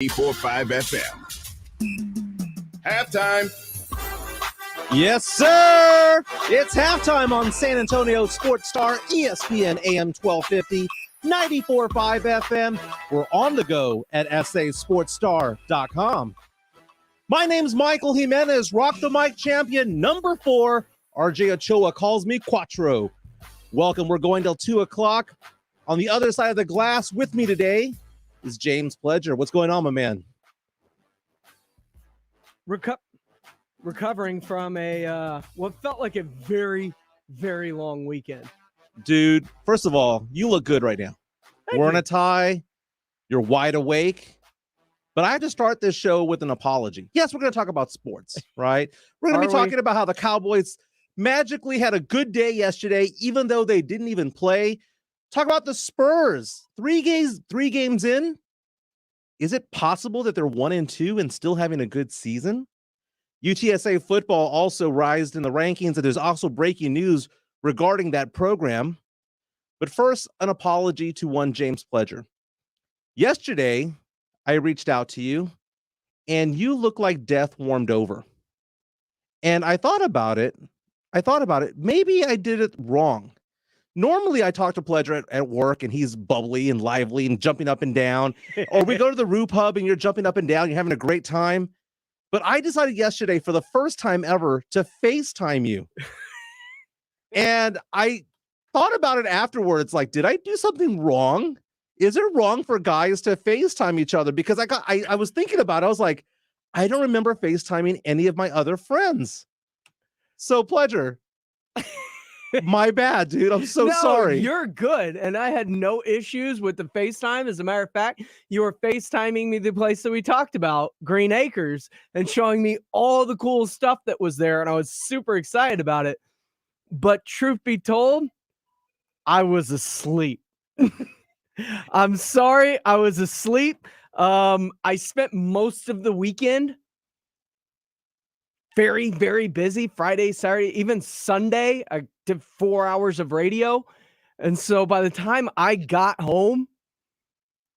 94.5 FM. Halftime. Yes, sir. It's halftime on San Antonio Sports Star, ESPN AM 1250, 94.5 FM. We're on the go at sasportsstar.com. My name's Michael Jimenez, Rock the Mic champion, number 4. RJ Ochoa calls me Quattro. Welcome. We're going till 2 o'clock. On the other side of the glass with me today is James Pledger. What's going on, my man? Recovering from what felt like a very, very long weekend. Dude, first of all, you look good right now. We're in a tie. You're wide awake. But I have to start this show with an apology. Yes, we're going to talk about sports, right? We're going to be talking about how the Cowboys magically had a good day yesterday, even though they didn't even play. Talk about the Spurs. 3 games in. Is it possible that they're 1-2 and still having a good season? UTSA football also rised in the rankings, and there's also breaking news regarding that program. But first, an apology to one James Pledger. Yesterday, I reached out to you, and you look like death warmed over. And I thought about it. Maybe I did it wrong. Normally, I talk to Pledger at work, and he's bubbly and lively and jumping up and down. Or we go to the Roo Pub, and you're jumping up and down. You're having a great time. But I decided yesterday, for the first time ever, to FaceTime you. And I thought about it afterwards, like, did I do something wrong? Is it wrong for guys to FaceTime each other? Because I was thinking about it. I was like, I don't remember FaceTiming any of my other friends. So, Pledger, my bad, dude. I'm so sorry. You're good. And I had no issues with the FaceTime. As a matter of fact, you were FaceTiming me the place that we talked about, Green Acres, and showing me all the cool stuff that was there. And I was super excited about it. But truth be told, I was asleep. I'm sorry. I was asleep. I spent most of the weekend very, very busy. Friday, Saturday, even Sunday, I did 4 hours of radio. And so by the time I got home,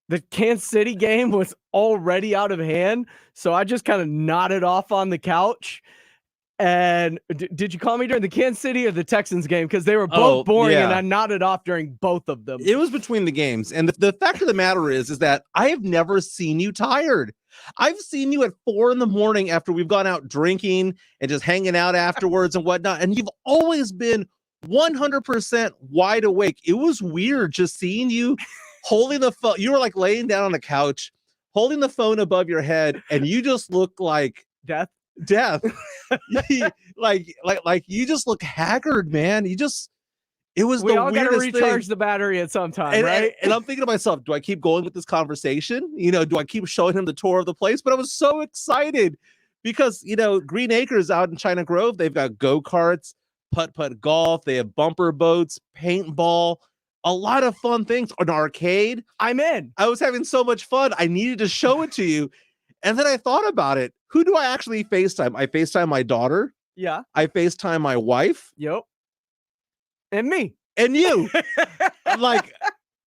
the Kansas City game was already out of hand. So I just kind of nodded off on the couch. And did you call me during the Kansas City or the Texans game? Because they were both boring, and I nodded off during both of them. It was between the games. And the fact of the matter is that I have never seen you tired. I've seen you at 4 a.m. after we've gone out drinking and just hanging out afterwards and whatnot. And you've always been 100% wide awake. It was weird just seeing you holding the phone. You were like laying down on the couch, holding the phone above your head, and you just look like death. like you just look haggard, man. It was we the all weirdest gotta recharge thing. the battery at some time, right? And I'm thinking to myself, do I keep going with this conversation? Do I keep showing him the tour of the place? But I was so excited because, Green Acres out in China Grove, they've got go-karts, putt-putt golf, they have bumper boats, paintball, a lot of fun things, an arcade. I'm in. I was having so much fun. I needed to show it to you. And then I thought about it. Who do I actually FaceTime? I FaceTime my daughter. Yeah. I FaceTime my wife. Yep. And me. And you.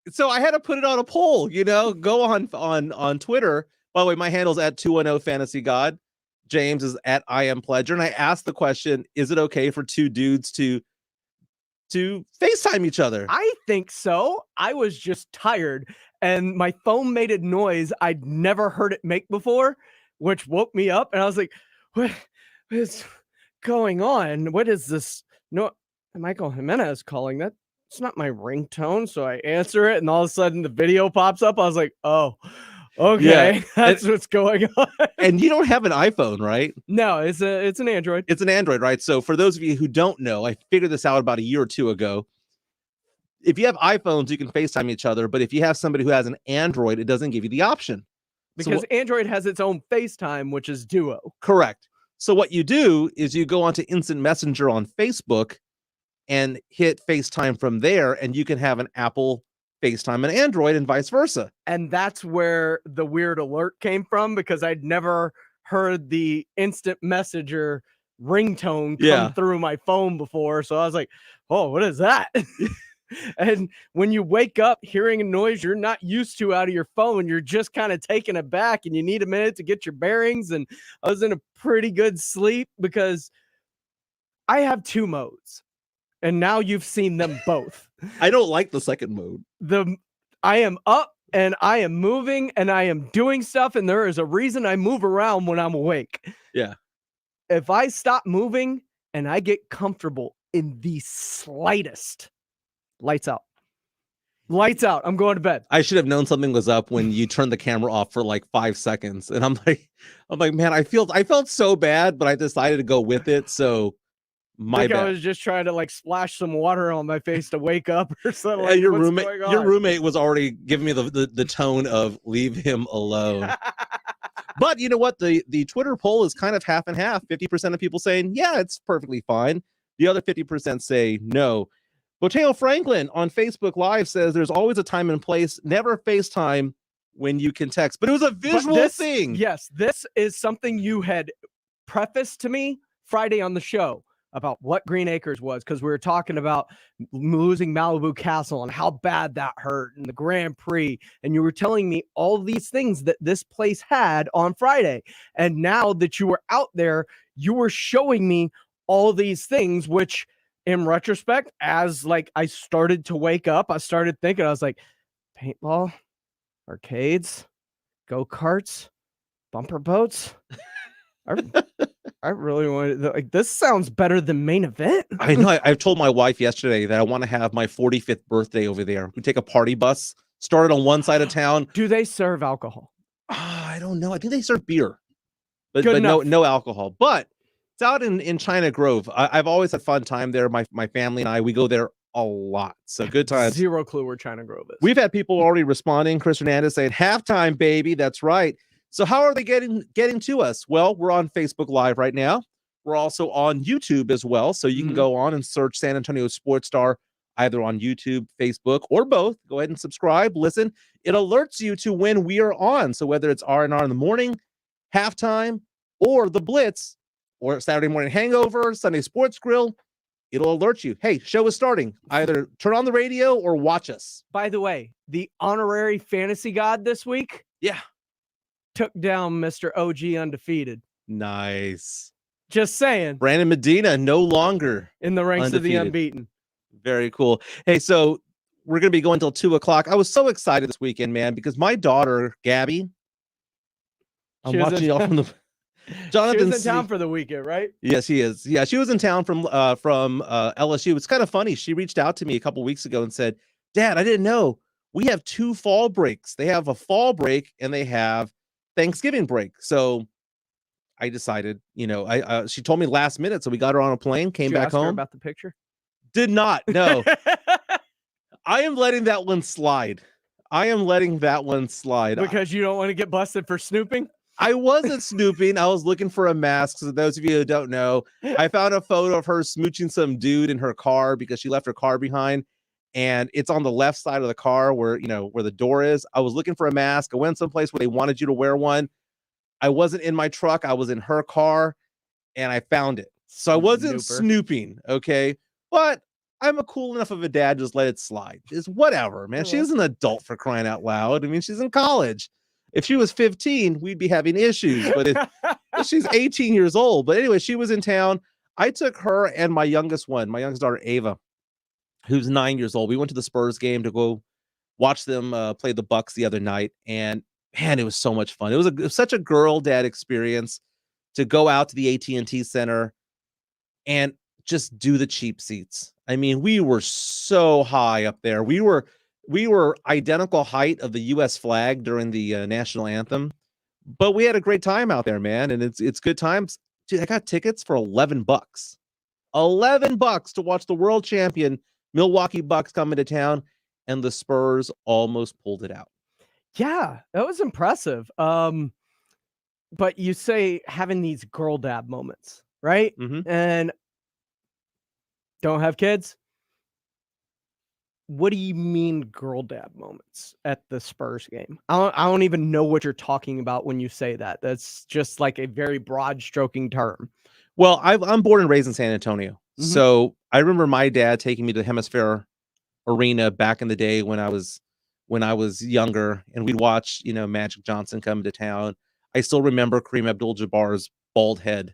So I had to put it on a poll, go on Twitter. By the way, my handle's at 210 Fantasy God. James is at I Am Pledger. And I asked the question, is it okay for two dudes to FaceTime each other? I think so. I was just tired, and my phone made a noise I'd never heard it make before, which woke me up, and I was like, what is going on? What is this? No, Michael Jimenez calling. That it's not my ringtone. So I answer it, and all of a sudden the video pops up. I was like, oh, okay, that's what's going on. And you don't have an iPhone, right? No, it's an Android. It's an Android, right? So for those of you who don't know, I figured this out about a year or two ago. If you have iPhones, you can FaceTime each other. But if you have somebody who has an Android, it doesn't give you the option. Because Android has its own FaceTime, which is Duo. Correct. So what you do is you go onto Instant Messenger on Facebook and hit FaceTime from there, and you can have an Apple FaceTime and Android and vice versa. And that's where the weird alert came from, because I'd never heard the Instant Messenger ringtone come through my phone before. So I was like, oh, what is that? And when you wake up hearing a noise you're not used to out of your phone, you're just kind of taken aback and you need a minute to get your bearings. And I was in a pretty good sleep because I have 2 modes. And now you've seen them both. I don't like the second mode. I am up and I am moving and I am doing stuff. And there is a reason I move around when I'm awake. Yeah. If I stop moving and I get comfortable in the slightest, lights out. Lights out. I'm going to bed. I should have known something was up when you turned the camera off for like 5 seconds. And I'm like, man, I felt so bad, but I decided to go with it. So my bad. I was just trying to like splash some water on my face to wake up or something. Like, your roommate was already giving me the tone of leave him alone. But you know what? The Twitter poll is kind of half and half. 50% of people saying, yeah, it's perfectly fine. The other 50% say no. Boteo Franklin on Facebook Live says there's always a time and place, never FaceTime when you can text. But it was a visual thing. Yes, this is something you had prefaced to me Friday on the show about what Green Acres was, because we were talking about losing Malibu Castle and how bad that hurt and the Grand Prix. And you were telling me all these things that this place had on Friday. And now that you were out there, you were showing me all these things, which in retrospect, as like I started to wake up, I started thinking, I was like, paintball, arcades, go-karts, bumper boats. I really wanted like this sounds better than main event. I know. I've told my wife yesterday that I want to have my 45th birthday over there. We take a party bus, start it on one side of town. Do they serve alcohol? I don't know. I think they serve beer, but enough. no alcohol. But it's out in China Grove. I've always had fun time there. My family and I, we go there a lot. So good times. Zero clue where China Grove is. We've had people already responding. Chris Hernandez saying halftime, baby. That's right. So how are they getting to us? Well, we're on Facebook Live right now. We're also on YouTube as well. So you can go on and search San Antonio Sports Star either on YouTube, Facebook, or both. Go ahead and subscribe, listen. It alerts you to when we are on. So whether it's R&R in the morning, halftime, or the Blitz, or Saturday morning hangover, Sunday sports grill, it'll alert you. Hey, show is starting. Either turn on the radio or watch us. By the way, the honorary fantasy god this week. Yeah. Took down Mr. OG undefeated. Nice. Just saying. Brandon Medina no longer in the ranks undefeated. Of the unbeaten. Very cool. Hey, so we're going to be going till 2:00. I was so excited this weekend, man, because my daughter, Gabby, I'm watching y'all from the Jonathan. She was in town for the weekend, right? Yes, she is. Yeah, she was in town from LSU. It's kind of funny. She reached out to me a couple weeks ago and said, Dad, I didn't know we have 2 fall breaks. They have a fall break and they have Thanksgiving break. So I decided, she told me last minute, so we got her on a plane, came back home. About the picture? Did not. No. I am letting that one slide. Because you don't want to get busted for snooping? I wasn't snooping. I was looking for a mask. So those of you who don't know, I found a photo of her smooching some dude in her car because she left her car behind. And it's on the left side of the car where the door is. I was looking for a mask. I went someplace where they wanted you to wear one. I wasn't in my truck. I was in her car and I found it. So I wasn't snooping. Okay. But I'm a cool enough of a dad. Just let it slide. It's whatever, man. She's an adult, for crying out loud. I mean, she's in college. If she was 15, we'd be having issues, but if she's 18 years old. But anyway, she was in town. I took her and my youngest daughter, Ava, who's 9 years old. We went to the Spurs game to go watch them play the Bucks the other night. And man, it was so much fun. It was such a girl dad experience to go out to the AT&T Center and just do the cheap seats. I mean, we were so high up there. We were identical height of the U.S. flag during the national anthem, but we had a great time out there, man. And it's good times. Dude, I got tickets for $11. $11 to watch the world champion Milwaukee Bucks come into town, and the Spurs almost pulled it out. Yeah, that was impressive. But you say having these girl dad moments, right? Mm-hmm. And don't have kids. What do you mean girl dad moments at the Spurs game? I don't even know what you're talking about when you say that. That's just like a very broad stroking term. Well, I'm born and raised in San Antonio. Mm-hmm. So I remember my dad taking me to the Hemisphere arena back in the day when I was younger, and we'd watch, Magic Johnson come to town. I still remember Kareem Abdul-Jabbar's bald head,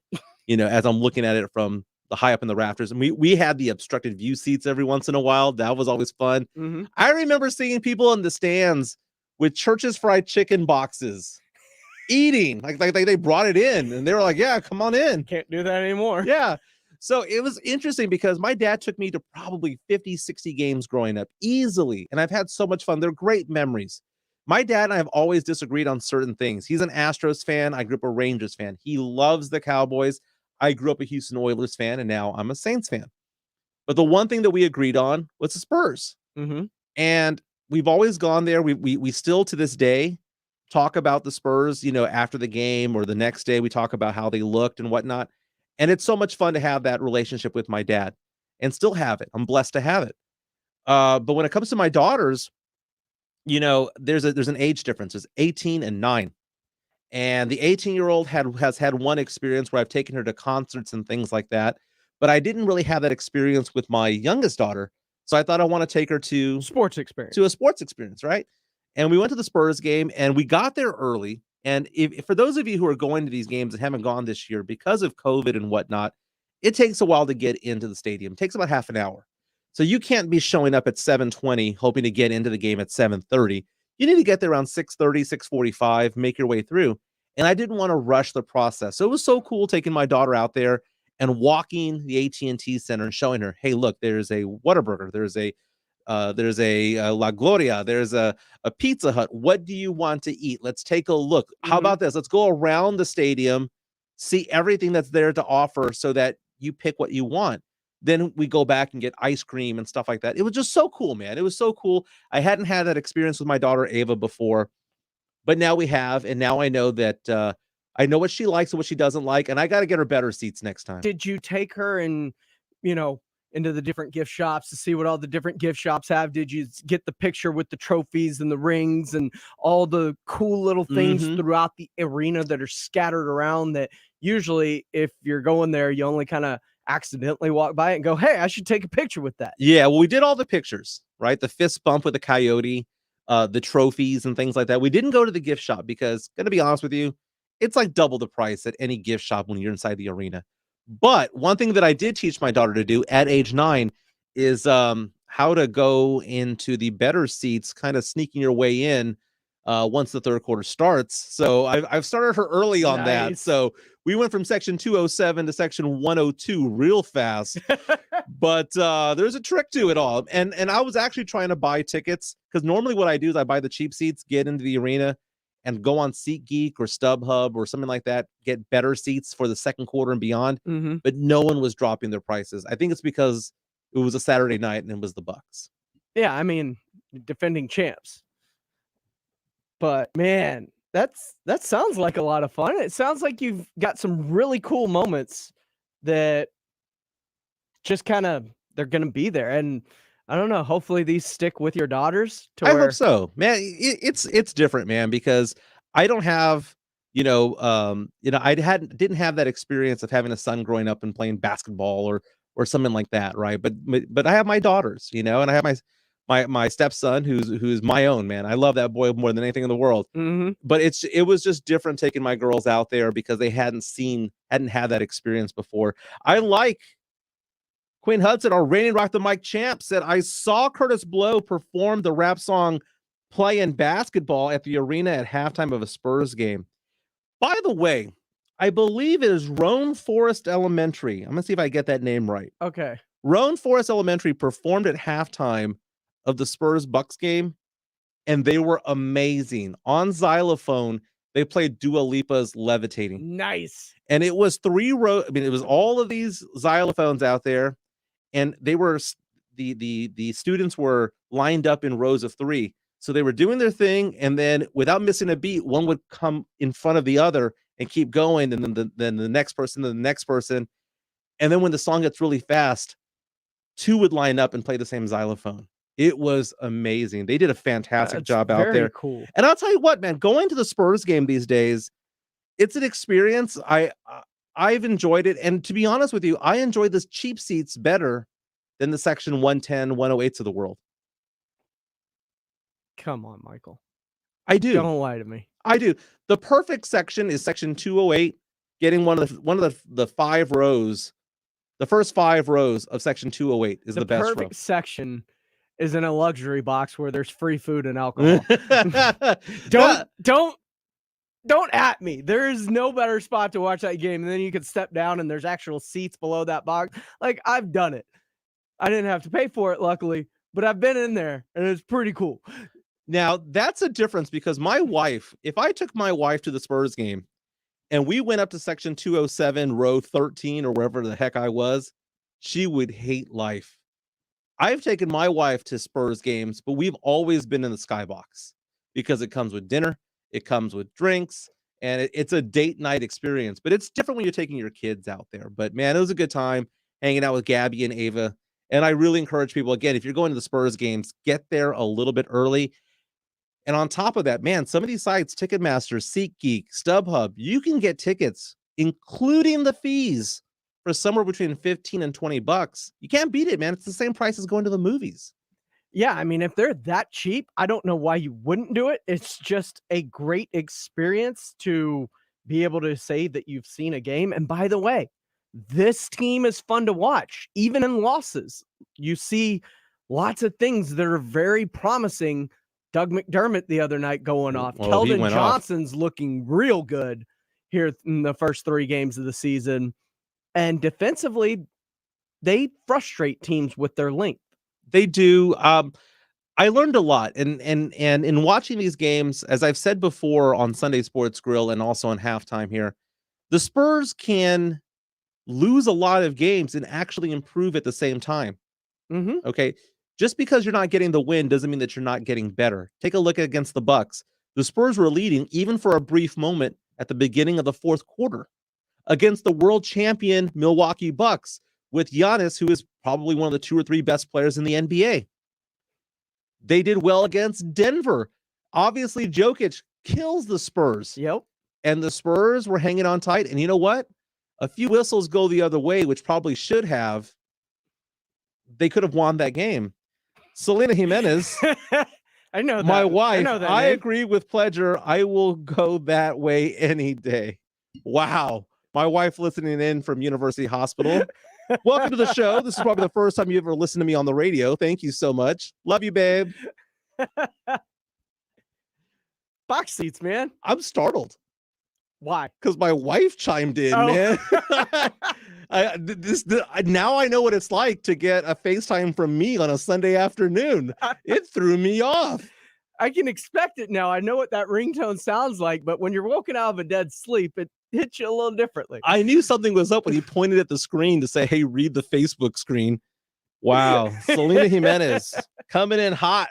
as I'm looking at it from the high up in the rafters. And we had the obstructed view seats every once in a while. That was always fun. Mm-hmm. I remember seeing people in the stands with Church's fried chicken boxes eating, like they brought it in, and they were like, yeah, come on in. Can't do that anymore. Yeah. So it was interesting because my dad took me to probably 50, 60 games growing up easily. And I've had so much fun. They're great memories. My dad and I have always disagreed on certain things. He's an Astros fan. I grew up a Rangers fan. He loves the Cowboys. I grew up a Houston Oilers fan, and now I'm a Saints fan. But the one thing that we agreed on was the Spurs. Mm-hmm. And we've always gone there. We still to this day talk about the Spurs, after the game, or the next day we talk about how they looked and whatnot. And it's so much fun to have that relationship with my dad and still have it. I'm blessed to have it. But when it comes to my daughters, there's an age difference. It's 18 and 9. And the 18-year-old has had one experience where I've taken her to concerts and things like that. But I didn't really have that experience with my youngest daughter. So I thought I want to take her to a sports experience, right? And we went to the Spurs game, and we got there early. And if for those of you who are going to these games and haven't gone this year because of COVID and whatnot, it takes a while to get into the stadium. It takes about half an hour. So you can't be showing up at 7:20 hoping to get into the game at 7:30. You need to get there around 6:30, 6:45, make your way through. And I didn't want to rush the process. So it was so cool taking my daughter out there and walking the AT&T Center and showing her, hey, look, there's a Whataburger, there's a La Gloria, there's a Pizza Hut. What do you want to eat? Let's take a look. How about this? Let's go around the stadium, see everything that's there to offer so that you pick what you want. Then we go back and get ice cream and stuff like that. It was just so cool, man. It was so cool. I hadn't had that experience with my daughter Ava before, but now we have, and now I know that I know what she likes and what she doesn't like, and I got to get her better seats next time. Did you take her and, into the different gift shops to see what all the different gift shops have? Did you get the picture with the trophies and the rings and all the cool little things throughout the arena that are scattered around that usually if you're going there, you only kind of accidentally walk by it and go, hey, I should take a picture with that? Yeah, well, we did all the pictures, right? The fist bump with the coyote, the trophies and things like that. We didn't go to the gift shop because, going to be honest with you, it's like double the price at any gift shop when you're inside the arena. But one thing that I did teach my daughter to do at age 9 is how to go into the better seats, kind of sneaking your way in once the third quarter starts. So I've started her early on that. So we went from section 207 to section 102 real fast. But there's a trick to it all. And I was actually trying to buy tickets because normally what I do is I buy the cheap seats, get into the arena, and go on SeatGeek or StubHub or something like that, get better seats for the second quarter and beyond. But no one was dropping their prices. I think it's because it was a Saturday night and it was the Bucks. Yeah, I mean, defending champs. But man, that sounds like a lot of fun. It sounds like you've got some really cool moments that just kind of they're going to be there. And I don't know. Hopefully these stick with your daughters. I hope so, man. It's different, man, because I don't have, I didn't have that experience of having a son growing up and playing basketball or something like that, right? But I have my daughters, and I have my stepson who's my own, man. I love that boy more than anything in the world. But it was just different taking my girls out there because they hadn't had that experience before. I like Queen Hudson, our reigning Rock the Mic champ, said, I saw Curtis Blow perform the rap song Playing Basketball at the arena at halftime of a Spurs game. By the way, I believe it is Roan Forest Elementary. I'm going to see if I get that name right. Okay. Roan Forest Elementary performed at halftime of the Spurs Bucks game, and they were amazing. On xylophone, they played Dua Lipa's Levitating. Nice. And it was it was all of these xylophones out there. And they were the students were lined up in rows of 3. So they were doing their thing, and then without missing a beat, one would come in front of the other and keep going, and then the next person, then the next person. And then when the song gets really fast, 2 would line up and play the same xylophone. It was amazing. They did a fantastic job out there. Very cool. And I'll tell you what, man, going to the Spurs game these days, it's an experience. I've enjoyed it. And to be honest with you, I enjoy the cheap seats better than the section 110, 108s of the world. Come on, Michael. I do. Don't lie to me. I do. The perfect section is section 208, getting one of the 5 rows. The first 5 rows of section 208 is the best row. The perfect section is in a luxury box where there's free food and alcohol. Don't at me. There is no better spot to watch that game. And then you can step down and there's actual seats below that box. Like, I've done it. I didn't have to pay for it, luckily, but I've been in there and it's pretty cool. Now, that's a difference because my wife, if I took my wife to the Spurs game and we went up to section 207, row 13, or wherever the heck I was, she would hate life. I've taken my wife to Spurs games, but we've always been in the skybox because it comes with dinner, it comes with drinks, and it's a date night experience. But it's different when you're taking your kids out there. But man, it was a good time hanging out with Gabby and Ava. And I really encourage people, again, if you're going to the Spurs games, get there a little bit early. And on top of that, man, some of these sites, Ticketmaster, SeatGeek, StubHub, you can get tickets, including the fees, for somewhere between $15 and $20. You can't beat it, man. It's the same price as going to the movies. Yeah, I mean, if they're that cheap, I don't know why you wouldn't do it. It's just a great experience to be able to say that you've seen a game. And by the way, this team is fun to watch, even in losses. You see lots of things that are very promising. Doug McDermott the other night going off. Well, Keldon Johnson's looking real good here in the first 3 games of the season. And defensively, they frustrate teams with their length. They do. I learned a lot, and in watching these games, as I've said before on Sunday Sports Grill and also on halftime here, the Spurs can lose a lot of games and actually improve at the same time. Mm-hmm. Okay, just because you're not getting the win doesn't mean that you're not getting better. Take a look against the Bucks. The Spurs were leading even for a brief moment at the beginning of the 4th quarter against the world champion Milwaukee Bucks, with Giannis, who is probably one of the 2 or 3 best players in the NBA. They did well against Denver. Obviously, Jokic kills the Spurs. Yep. And the Spurs were hanging on tight. And you know what? A few whistles go the other way, which probably should have. They could have won that game. Selena Jimenez, I know that. my wife, I name. agree with Pledger. I will go that way any day. Wow. My wife listening in from University Hospital. Welcome to the show. This is probably the first time you ever listened to me on the radio. Thank you so much. Love you, babe. Box seats, man. I'm startled. Why? Because my wife chimed in, man. Now I know what it's like to get a FaceTime from me on a Sunday afternoon. It threw me off. I can expect it now. I know what that ringtone sounds like, but when you're woken out of a dead sleep, it hits you a little differently. I knew something was up when he pointed at the screen to say, hey, read the Facebook screen. Wow. Selena Jimenez coming in hot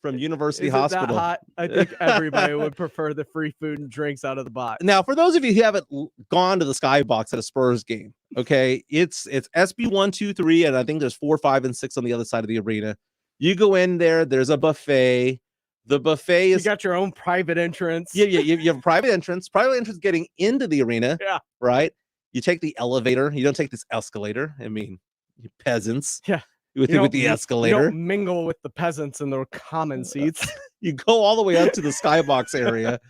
from University Hospital. That hot? I think everybody would prefer the free food and drinks out of the box. Now, for those of you who haven't gone to the Skybox at a Spurs game, okay, it's SB 1, 2, 3, and I think there's 4, 5, and 6 on the other side of the arena. You go in there, there's a buffet. The buffet is... You got your own private entrance. Yeah, you have a private entrance. Private entrance getting into the arena. Yeah. Right? You take the elevator. You don't take this escalator. I mean, you peasants. Yeah. With the escalator. You don't mingle with the peasants in their common seats. You go all the way up to the Skybox area.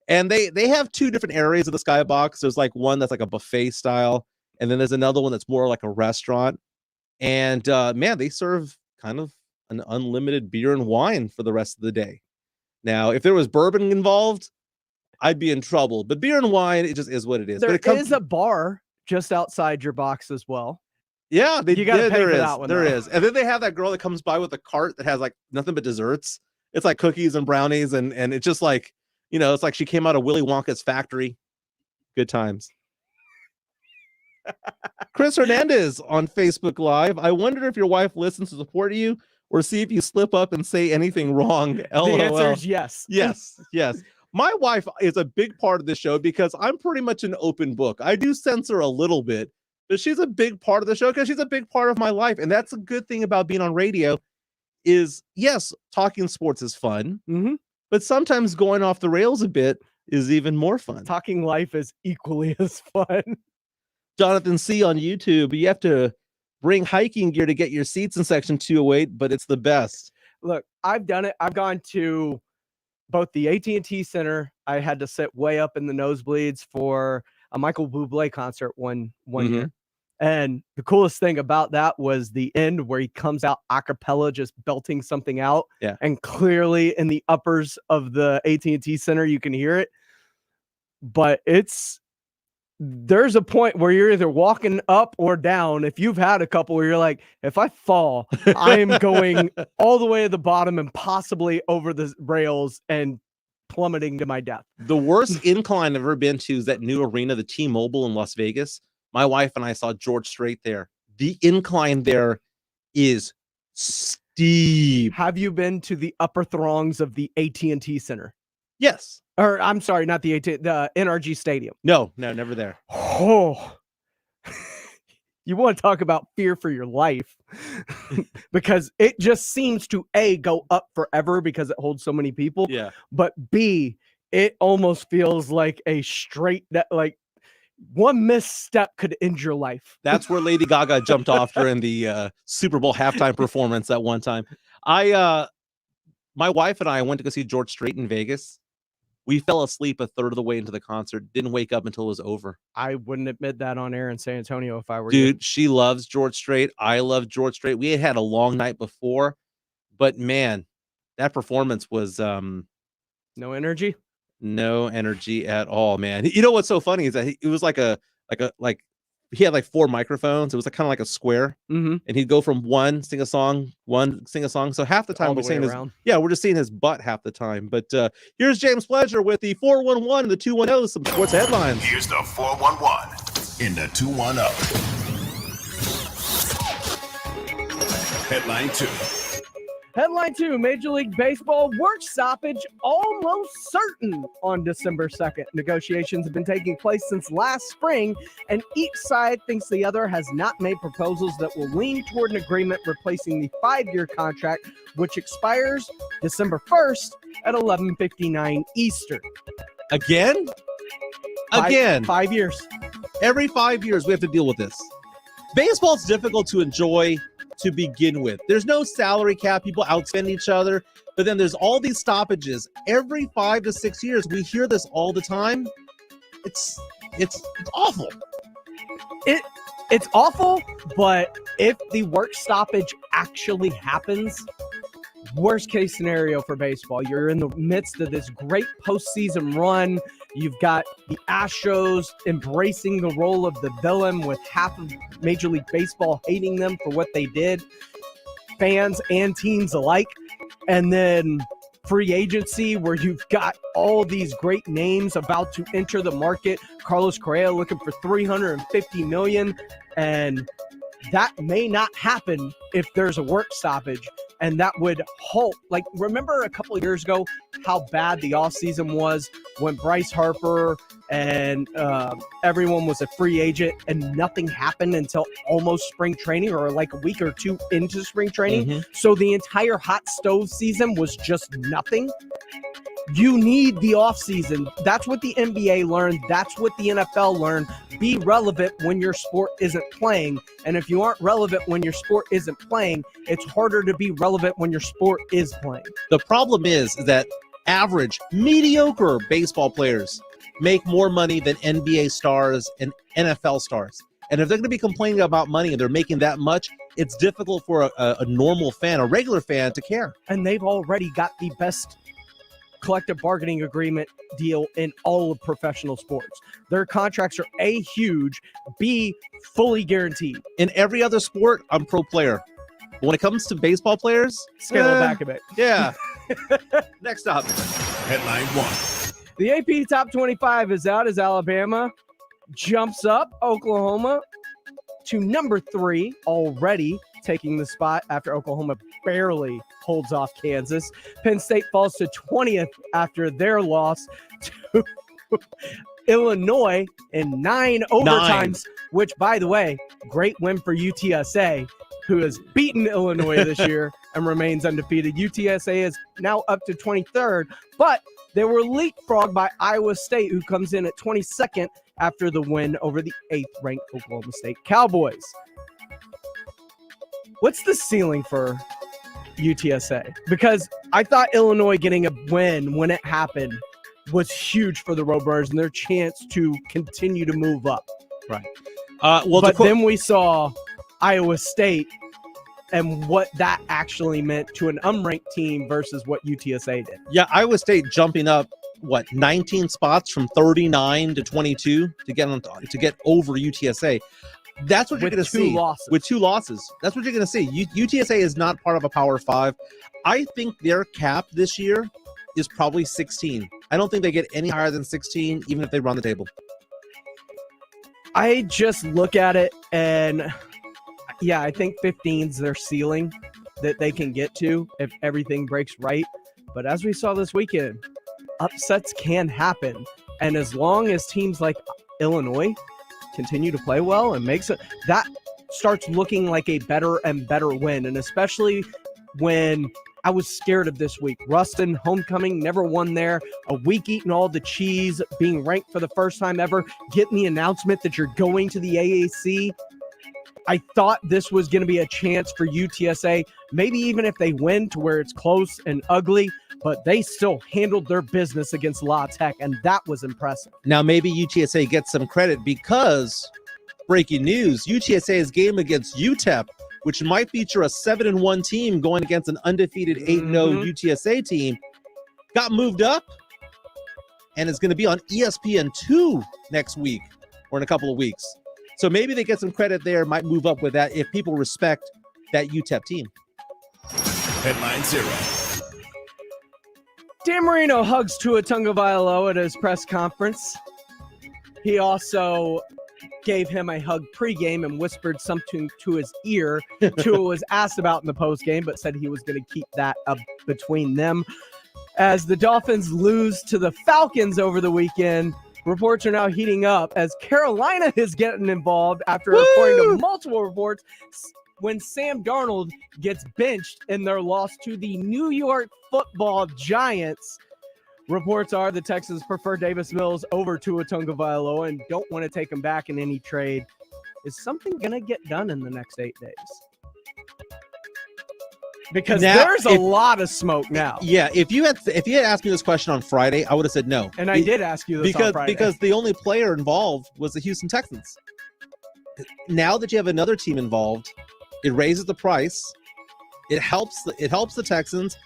And they have 2 different areas of the Skybox. There's like one that's like a buffet style. And then there's another one that's more like a restaurant. And man, they serve kind of an unlimited beer and wine for the rest of the day. Now, if there was bourbon involved, I'd be in trouble. But beer and wine, it just is what it is. There but is a bar just outside your box as well. Yeah, you got to pay for that one. There is. And then they have that girl that comes by with a cart that has like nothing but desserts. It's like cookies and brownies. And it's just like, you know, it's like she came out of Willy Wonka's factory. Good times. Chris Hernandez on Facebook Live. I wonder if your wife listens to support you or see if you slip up and say anything wrong. LOL. The answer is yes. Yes. My wife is a big part of the show because I'm pretty much an open book. I do censor a little bit, but she's a big part of the show because she's a big part of my life. And that's a good thing about being on radio is, yes, talking sports is fun, but sometimes going off the rails a bit is even more fun. Talking life is equally as fun. Jonathan C. on YouTube, you have to bring hiking gear to get your seats in section 208, but it's the best. look, I've done it. I've gone to both the AT&T Center. I had to sit way up in the nosebleeds for a Michael Bublé concert one year. And the coolest thing about that was the end where he comes out a cappella, just belting something out. Yeah. And clearly in the uppers of the AT&T Center, you can hear it. But there's a point where you're either walking up or down. If you've had a couple where you're like, if I fall, I am going all the way to the bottom and possibly over the rails and plummeting to my death. The worst incline I've ever been to is that new arena, the T-Mobile in Las Vegas. My wife and I saw George Strait there. The incline there is steep. Have you been to the upper throngs of the AT&T Center? Yes. Or I'm sorry, not the NRG Stadium. No, never there. Oh, you want to talk about fear for your life because it just seems to go up forever because it holds so many people. Yeah. But B, it almost feels like a straight like one misstep could end your life. That's where Lady Gaga jumped off during the Super Bowl halftime performance that one time. My wife and I went to go see George Strait in Vegas. We fell asleep a third of the way into the concert. Didn't wake up until it was over. I wouldn't admit that on air in San Antonio if I were you. you. Dude, she loves George Strait. I love George Strait. We had a long night before, but man, that performance was no energy. No energy at all, man. You know what's so funny is that it was like he had like 4 microphones. It was kind of like a square, and he'd go from one sing a song. So half the time we're saying we're just seeing his butt half the time. But here's James Pleasure with the 411 and the 210, some sports headlines. Here's the 411 in the 210. Headline 2. Headline 2, Major League Baseball work stoppage almost certain on December 2nd. Negotiations have been taking place since last spring, and each side thinks the other has not made proposals that will lean toward an agreement replacing the 5-year contract, which expires December 1st at 11:59 Eastern. Again? 5 years. Every 5 years we have to deal with this. Baseball's difficult to enjoy to begin with. There's no salary cap. People outspend each other. But then there's all these stoppages. Every 5 to 6 years, we hear this all the time. It's awful. It's awful, but if the work stoppage actually happens, worst case scenario for baseball, you're in the midst of this great postseason run. You've got the Astros embracing the role of the villain with half of Major League Baseball hating them for what they did, fans and teams alike. And then free agency where you've got all these great names about to enter the market. Carlos Correa looking for $350 million, and that may not happen if there's a work stoppage. And that would halt. Like, remember a couple of years ago how bad the offseason was when Bryce Harper and everyone was a free agent and nothing happened until almost spring training or like a week or two into spring training. So the entire hot stove season was just nothing. You need the offseason. That's what the NBA learned. That's what the NFL learned. Be relevant when your sport isn't playing. And if you aren't relevant when your sport isn't playing, it's harder to be relevant when your sport is playing. The problem is that average, mediocre baseball players make more money than NBA stars and NFL stars. And if they're going to be complaining about money and they're making that much, it's difficult for a normal fan, a regular fan, to care. And they've already got the best collective bargaining agreement deal in all of professional sports. Their contracts are A, huge, B, fully guaranteed. In every other sport, I'm pro player. But when it comes to baseball players, scale it back a bit. Yeah. Next up. Headline 1. The AP Top 25 is out as Alabama jumps up Oklahoma to number 3, already taking the spot after Oklahoma barely holds off Kansas. Penn State falls to 20th after their loss to Illinois in 9 overtimes, which, by the way, great win for UTSA, who has beaten Illinois this year and remains undefeated. UTSA is now up to 23rd, but they were leapfrogged by Iowa State, who comes in at 22nd after the win over the 8th-ranked Oklahoma State Cowboys. What's the ceiling for UTSA, because I thought Illinois getting a win when it happened was huge for the Roadrunners and their chance to continue to move up. Right. But then we saw Iowa State and what that actually meant to an unranked team versus what UTSA did. Yeah, Iowa State jumping up 19 spots from 39 to 22 to get over UTSA. That's what you're going to see with 2 losses. That's what you're going to see. UTSA is not part of a Power 5. I think their cap this year is probably 16. I don't think they get any higher than 16, even if they run the table. I just look at it and, yeah, I think 15's their ceiling that they can get to if everything breaks right. But as we saw this weekend, upsets can happen. And as long as teams like Illinois continue to play well and makes it, that starts looking like a better and better win. And especially when I was scared of this week. Ruston, homecoming, never won there. A week eating all the cheese, being ranked for the first time ever, getting the announcement that you're going to the AAC. I thought this was going to be a chance for UTSA, maybe even if they win to where it's close and ugly, but they still handled their business against La Tech, and that was impressive. Now, maybe UTSA gets some credit because, breaking news, UTSA's game against UTEP, which might feature a 7-1 team going against an undefeated 8-0 UTSA team, got moved up and is going to be on ESPN2 next week or in a couple of weeks. So maybe they get some credit there, might move up with that if people respect that UTEP team. Headline 0. Dan Marino hugs Tua Tagovailoa at his press conference. He also gave him a hug pregame and whispered something to his ear. Tua was asked about in the postgame, but said he was going to keep that up between them. As the Dolphins lose to the Falcons over the weekend, reports are now heating up as Carolina is getting involved after, according to multiple reports, when Sam Darnold gets benched in their loss to the New York Football Giants. Reports are the Texans prefer Davis Mills over Tua Tagovailoa and don't want to take him back in any trade. Is something going to get done in the next 8 days? Because there's a lot of smoke now. Yeah, if you had asked me this question on Friday, I would have said no. And I did ask you this on Friday. Because the only player involved was the Houston Texans. Now that you have another team involved, it raises the price. It helps the Texans.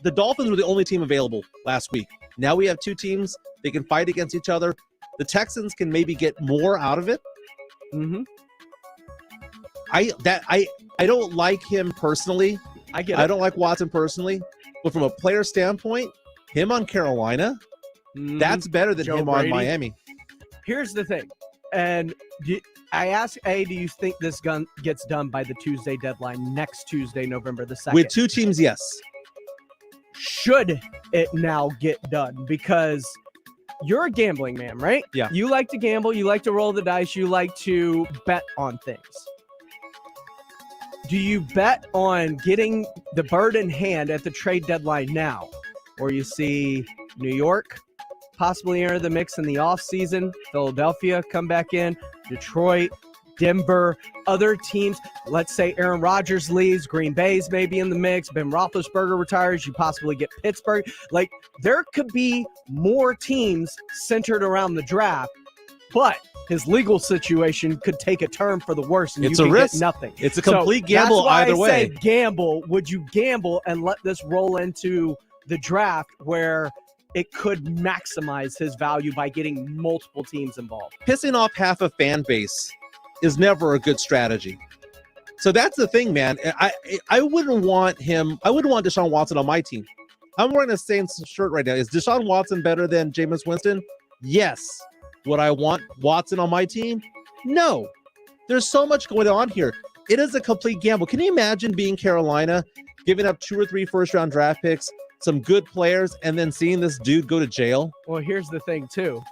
The Dolphins were the only team available last week. Now we have 2 teams. They can fight against each other. The Texans can maybe get more out of it. Mm-hmm. I don't like him personally. I get it. I don't like Watson personally. But from a player standpoint, him on Carolina, that's better than him on Miami. Here's the thing. And I asked, do you think this gun gets done by the Tuesday deadline, next Tuesday, November the 2nd? With 2 teams, yes. Should it now get done? Because you're a gambling man, right? Yeah. You like to gamble. You like to roll the dice. You like to bet on things. Do you bet on getting the bird in hand at the trade deadline now? Or you see New York possibly enter the mix in the offseason, Philadelphia come back in, Detroit, Denver, other teams. Let's say Aaron Rodgers leaves, Green Bay's maybe in the mix, Ben Roethlisberger retires, you possibly get Pittsburgh. Like, there could be more teams centered around the draft, but his legal situation could take a turn for the worse, and it's you a can risk. Get nothing. It's a complete gamble either way. That's why I say gamble. Would you gamble and let this roll into the draft where it could maximize his value by getting multiple teams involved? Pissing off half a fan base is never a good strategy. So that's the thing, man. I wouldn't want him. I wouldn't want Deshaun Watson on my team. I'm wearing a Saints shirt right now. Is Deshaun Watson better than Jameis Winston? Yes. Would I want Watson on my team? No. There's so much going on here. It is a complete gamble. Can you imagine being Carolina, giving up 2 or 3 first-round draft picks, some good players, and then seeing this dude go to jail? Well, here's the thing, too.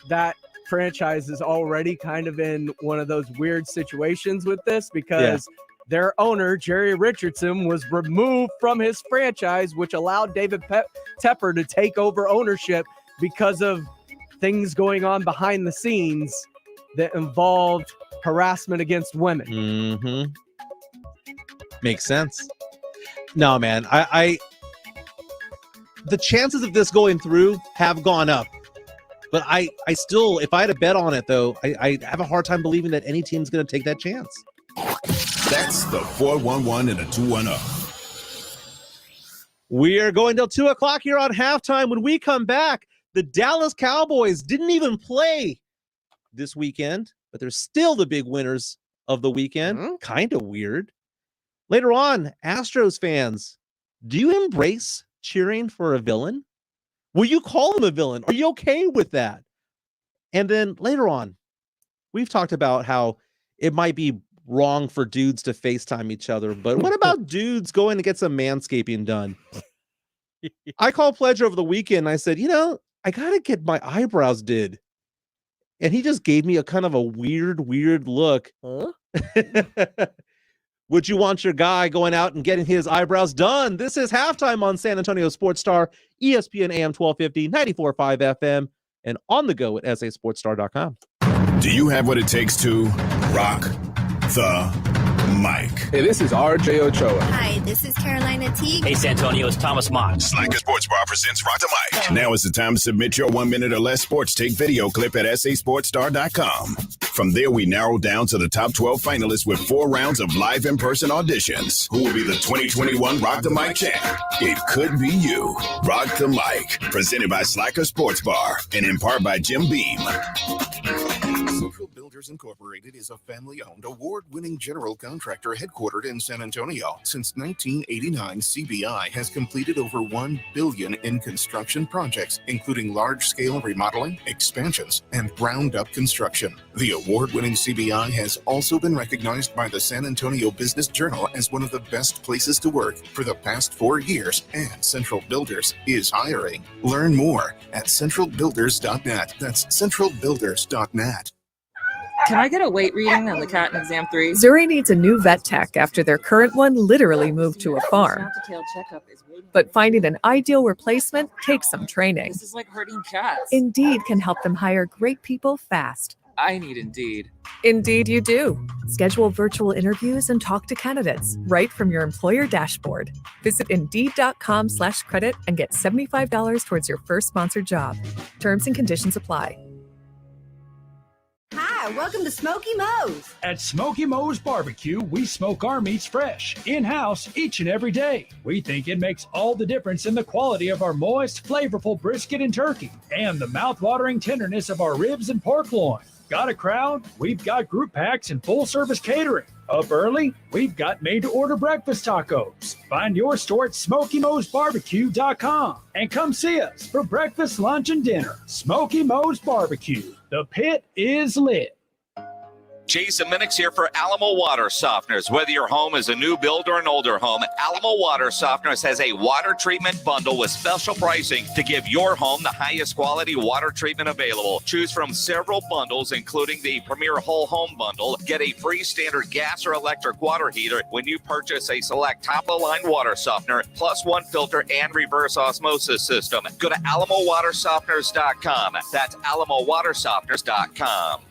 That franchise is already kind of in one of those weird situations with this because their owner, Jerry Richardson, was removed from his franchise, which allowed David Tepper to take over ownership because of things going on behind the scenes that involved harassment against women. Mm-hmm. Makes sense. No, man. The chances of this going through have gone up. But I still, if I had a bet on it, though, I have a hard time believing that any team's going to take that chance. That's the 411 and a 210. We are going till 2 o'clock here on halftime. When we come back, the Dallas Cowboys didn't even play this weekend, but they're still the big winners of the weekend. Kind of weird. Later on, Astros fans, do you embrace cheering for a villain? Will you call him a villain? Are you okay with that? And then later on, we've talked about how it might be wrong for dudes to FaceTime each other, but what about dudes going to get some manscaping done? I called Pledger over the weekend and I said, I got to get my eyebrows did. And he just gave me a kind of a weird look. Huh? Would you want your guy going out and getting his eyebrows done? This is halftime on San Antonio Sports Star, ESPN AM 1250, 94.5 FM, and on the go at sasportstar.com. Do you have what it takes to rock the mic? Hey, this is RJ Ochoa. Hi, this is Carolina Teague. Hey, San Antonio, it's Thomas Mott. Slacker Sports Bar presents Rock the Mic. Now is the time to submit your 1 minute or less sports take video clip at sasportstar.com. From there, we narrow down to the top 12 finalists with 4 rounds of live in-person auditions. Who will be the 2021 Rock the Mic champ? It could be you. Rock the Mic, presented by Slacker Sports Bar and in part by Jim Beam. Central Builders Incorporated is a family-owned, award-winning general contractor headquartered in San Antonio. Since 1989, CBI has completed over $1 billion in construction projects, including large-scale remodeling, expansions, and ground-up construction. The award-winning CBI has also been recognized by the San Antonio Business Journal as one of the best places to work for the past 4 years, and Central Builders is hiring. Learn more at centralbuilders.net. That's centralbuilders.net. Can I get a weight reading on the cat in exam 3? Zuri needs a new vet tech after their current one literally moved to a farm. But finding an ideal replacement takes some training. This is like herding cats. Indeed can help them hire great people fast. I need Indeed. Indeed you do. Schedule virtual interviews and talk to candidates right from your employer dashboard. Visit Indeed.com/credit and get $75 towards your first sponsored job. Terms and conditions apply. Hi, welcome to Smoky Moe's. At Smoky Moe's Barbecue, we smoke our meats fresh, in-house, each and every day. We think it makes all the difference in the quality of our moist, flavorful brisket and turkey, and the mouth-watering tenderness of our ribs and pork loin. Got a crowd? We've got group packs and full-service catering. Up early? We've got made-to-order breakfast tacos. Find your store at SmokyMoe'sBarbecue.com and come see us for breakfast, lunch, and dinner. Smoky Moe's Barbecue. The pit is lit. Jason Minix here for Alamo Water Softeners. Whether your home is a new build or an older home, Alamo Water Softeners has a water treatment bundle with special pricing to give your home the highest quality water treatment available. Choose from several bundles, including the Premier Whole Home Bundle. Get a free standard gas or electric water heater when you purchase a select top-of-the-line water softener, plus 1 filter and reverse osmosis system. Go to AlamoWaterSofteners.com. That's AlamoWaterSofteners.com.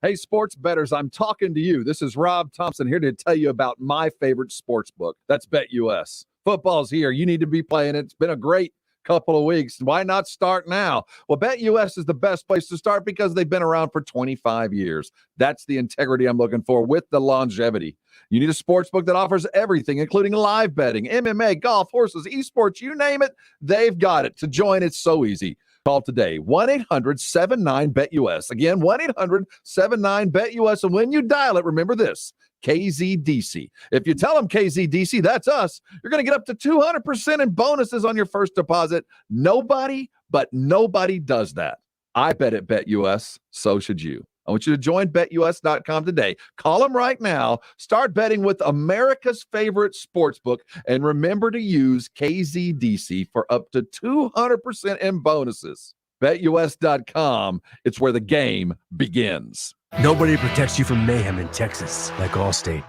Hey, sports bettors, I'm talking to you. This is Rob Thompson here to tell you about my favorite sports book. That's BetUS. Football's here. You need to be playing it. It's been a great couple of weeks. Why not start now? Well, BetUS is the best place to start because they've been around for 25 years. That's the integrity I'm looking for with the longevity. You need a sports book that offers everything, including live betting, MMA, golf, horses, esports, you name it. They've got it. To join, it's so easy. Call today, 1-800-79-BET-US. Again, 1-800-79-BET-US. And when you dial it, remember this, KZDC. If you tell them KZDC, that's us, you're going to get up to 200% in bonuses on your first deposit. Nobody does that. I bet at BetUS, so should you. I want you to join BetUS.com today. Call them right now. Start betting with America's favorite sportsbook. And remember to use KZDC for up to 200% in bonuses. BetUS.com. It's where the game begins. Nobody protects you from mayhem in Texas like Allstate.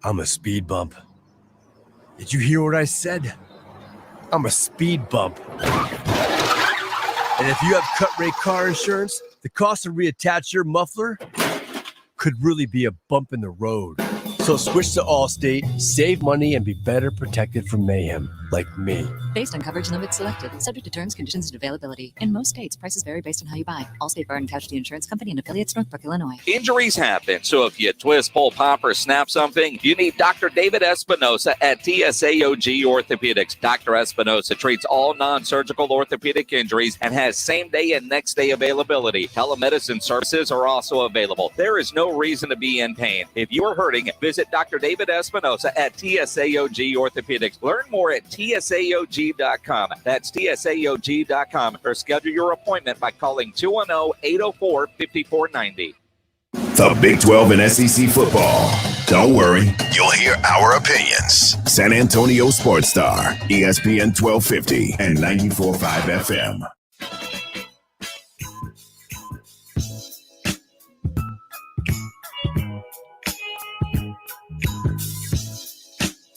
I'm a speed bump. Did you hear what I said? I'm a speed bump. And if you have cut rate car insurance, the cost to reattach your muffler could really be a bump in the road. So switch to Allstate, save money, and be better protected from mayhem, like me. Based on coverage limits selected, subject to terms, conditions, and availability. In most states, prices vary based on how you buy. Allstate Bar and Casualty Insurance Company and affiliates, Northbrook, Illinois. Injuries happen, so if you twist, pull, pop, or snap something, you need Dr. David Espinosa at TSAOG Orthopedics. Dr. Espinosa treats all non-surgical orthopedic injuries and has same-day and next-day availability. Telemedicine services are also available. There is no reason to be in pain. If you are hurting, visit Dr. David Espinosa at TSAOG Orthopedics. Learn more at TSAOG.com. That's TSAOG.com, or schedule your appointment by calling 210-804-5490. The Big 12 and SEC football. Don't worry, you'll hear our opinions. San Antonio Sports Star, ESPN 1250 and 94.5 FM.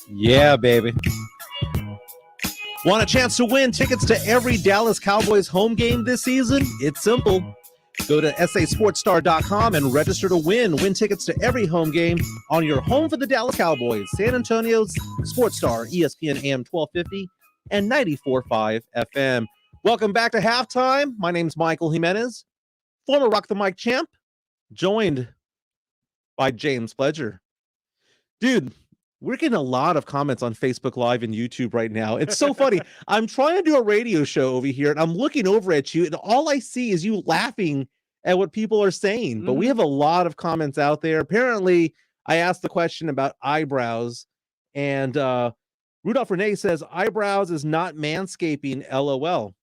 Yeah, baby. Want a chance to win tickets to every Dallas Cowboys home game this season? It's simple. Go to sasportstar.com and register to win. Win tickets to every home game on your home for the Dallas Cowboys. San Antonio's Sports Star, ESPN AM 1250 and 94.5 FM. Welcome back to halftime. My name's Michael Jimenez, former Rock the Mic champ, joined by James Pledger. Dude, we're getting a lot of comments on Facebook Live and YouTube right now. It's so funny. I'm trying to do a radio show over here, and I'm looking over at you, and all I see is you laughing at what people are saying. But we have a lot of comments out there. Apparently, I asked the question about eyebrows, and Rudolph Renee says, eyebrows is not manscaping, LOL.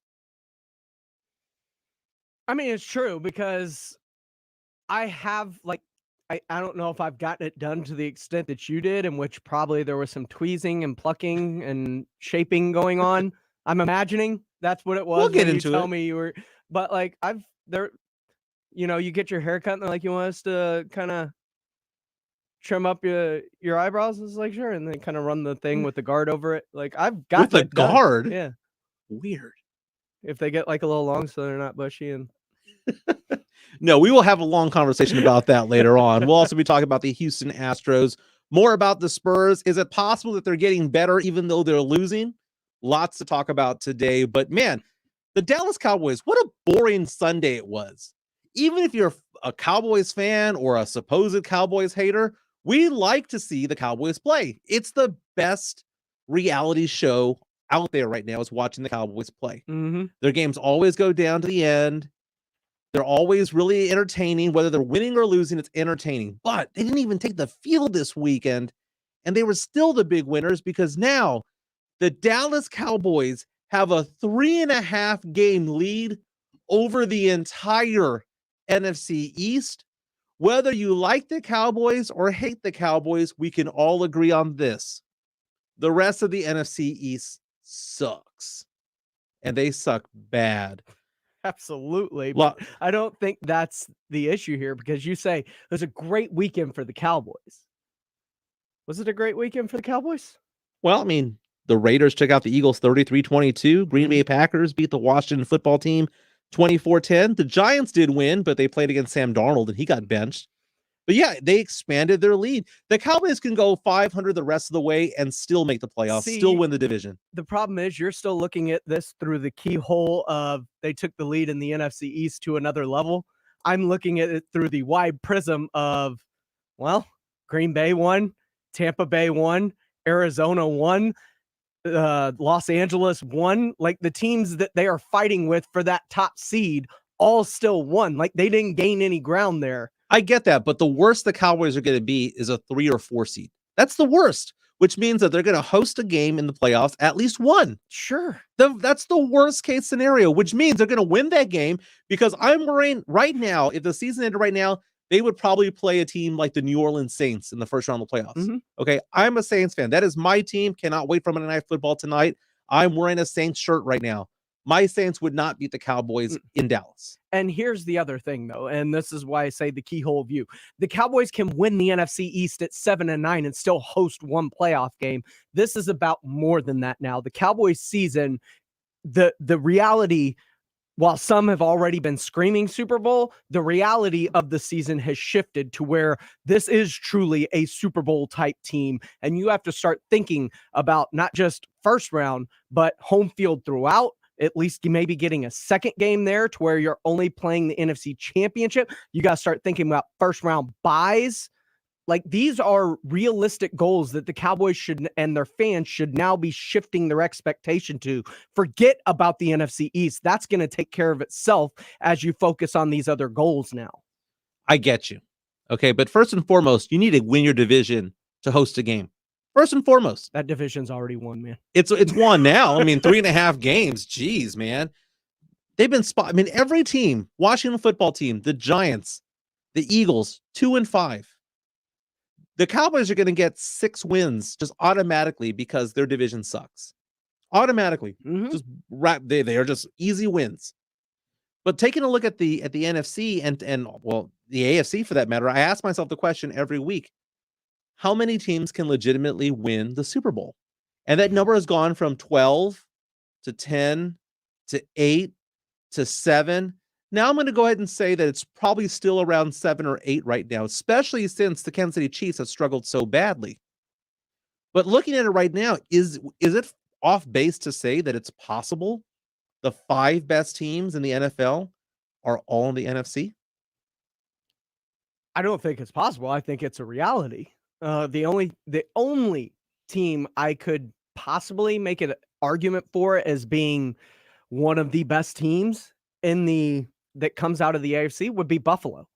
I mean, it's true, because I have, like, I don't know if I've gotten it done to the extent that you did, in which probably there was some tweezing and plucking and shaping going on. I'm imagining that's what it was. We'll get when into you tell it. me you were, but like you get your hair cut and they're like, you want us to kind of trim up your eyebrows? It's like, sure. And then kind of run the thing with the guard over it. Like, I've got With the that done. guard? Yeah. Weird. If they get like a little long so they're not bushy and No, we will have a long conversation about that later on. We'll also be talking about the Houston Astros, more about the Spurs. Is it possible that they're getting better even though they're losing? Lots to talk about today. But man, the Dallas Cowboys, what a boring Sunday it was. Even if you're a Cowboys fan or a supposed Cowboys hater, we like to see the Cowboys play. It's the best reality show out there right now, is watching the Cowboys play. Their games always go down to the end. They're always really entertaining. Whether they're winning or losing, it's entertaining. But they didn't even take the field this weekend, and they were still the big winners, because now the Dallas Cowboys have a 3.5 game lead over the entire NFC East. Whether you like the Cowboys or hate the Cowboys, we can all agree on this. The rest of the NFC East sucks, and they suck bad. Absolutely. But I don't think that's the issue here, because you say it was a great weekend for the Cowboys. Was it a great weekend for the Cowboys? Well, I mean, the Raiders took out the Eagles 33-22. Green Bay Packers beat the Washington football team 24-10. The Giants did win, but they played against Sam Darnold and he got benched. But yeah, they expanded their lead. The Cowboys can go 500 the rest of the way and still make the playoffs, still win the division. The problem is you're still looking at this through the keyhole of they took the lead in the NFC East to another level. I'm looking at it through the wide prism of, well, Green Bay won, Tampa Bay won, Arizona won, Los Angeles won. Like, the teams that they are fighting with for that top seed all still won. Like, they didn't gain any ground there. I get that, but the worst the Cowboys are going to be is a 3 or 4 seed. That's the worst, which means that they're going to host a game in the playoffs, at least one. Sure. That's the worst case scenario, which means they're going to win that game, because I'm worrying right now, if the season ended right now, they would probably play a team like the New Orleans Saints in the first round of the playoffs. Okay, I'm a Saints fan. That is my team. Cannot wait for Monday Night Football tonight. I'm wearing a Saints shirt right now. My Saints would not beat the Cowboys in Dallas. And here's the other thing, though, and this is why I say the keyhole view. The Cowboys can win the NFC East at 7-9 and still host one playoff game. This is about more than that now. The Cowboys season, the reality while some have already been screaming Super Bowl, the reality of the season has shifted to where this is truly a Super Bowl type team. And you have to start thinking about not just first round, but home field throughout. At least you may be getting a second game there to where you're only playing the NFC Championship. You got to start thinking about first round buys. Like, these are realistic goals that the Cowboys should and their fans should now be shifting their expectation to. Forget about the NFC East. That's going to take care of itself as you focus on these other goals now. I get you. Okay, but first and foremost, you need to win your division to host a game. First and foremost. That division's already won, man. It's won now. I mean, 3.5 games. Jeez, man. They've been every team, Washington football team, the Giants, the Eagles, 2-5. The Cowboys are going to get 6 wins just automatically because their division sucks. Automatically. Just they are just easy wins. But taking a look at the NFC and well, the AFC for that matter, I ask myself the question every week: how many teams can legitimately win the Super Bowl? And that number has gone from 12 to 10 to 8 to 7. Now I'm going to go ahead and say that it's probably still around 7 or 8 right now, especially since the Kansas City Chiefs have struggled so badly. But looking at it right now, is it off base to say that it's possible the 5 best teams in the NFL are all in the NFC? I don't think it's possible. I think it's a reality. The only team I could possibly make an argument for as being one of the best teams that comes out of the AFC would be Buffalo.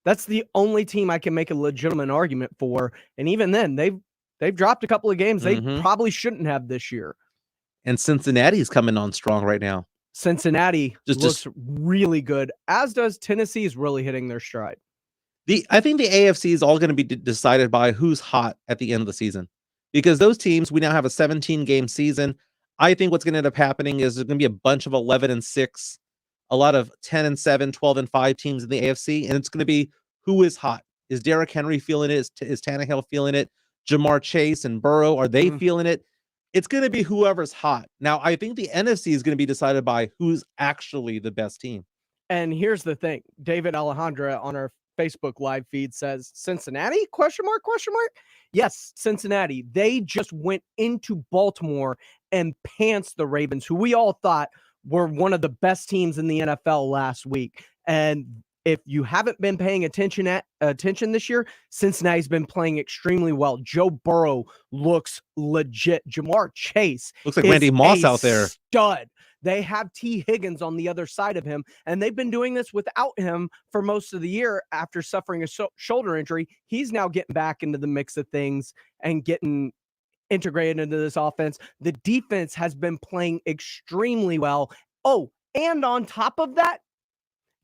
That's the only team I can make a legitimate argument for. And even then, they've dropped a couple of games they probably shouldn't have this year. And Cincinnati's coming on strong right now. Cincinnati looks really good, as does Tennessee's really hitting their stride. I think the AFC is all going to be decided by who's hot at the end of the season, because those teams, we now have a 17-game season. I think what's going to end up happening is there's going to be a bunch of 11-6, a lot of 10-7, 12-5 teams in the AFC, and it's going to be who is hot. Is Derrick Henry feeling it? Is Tannehill feeling it? Jamar Chase and Burrow, are they feeling it? It's going to be whoever's hot. Now, I think the NFC is going to be decided by who's actually the best team. And here's the thing. David Alejandra on our Facebook live feed says, Cincinnati? Question mark? Yes, Cincinnati. They just went into Baltimore and pantsed the Ravens, who we all thought were one of the best teams in the NFL last week. And if you haven't been paying attention this year, Cincinnati's been playing extremely well. Joe Burrow looks legit. Jamar Chase looks like Randy Moss out there. Stud. They have T. Higgins on the other side of him, and they've been doing this without him for most of the year after suffering a shoulder injury. He's now getting back into the mix of things and getting integrated into this offense. The defense has been playing extremely well. Oh, and on top of that,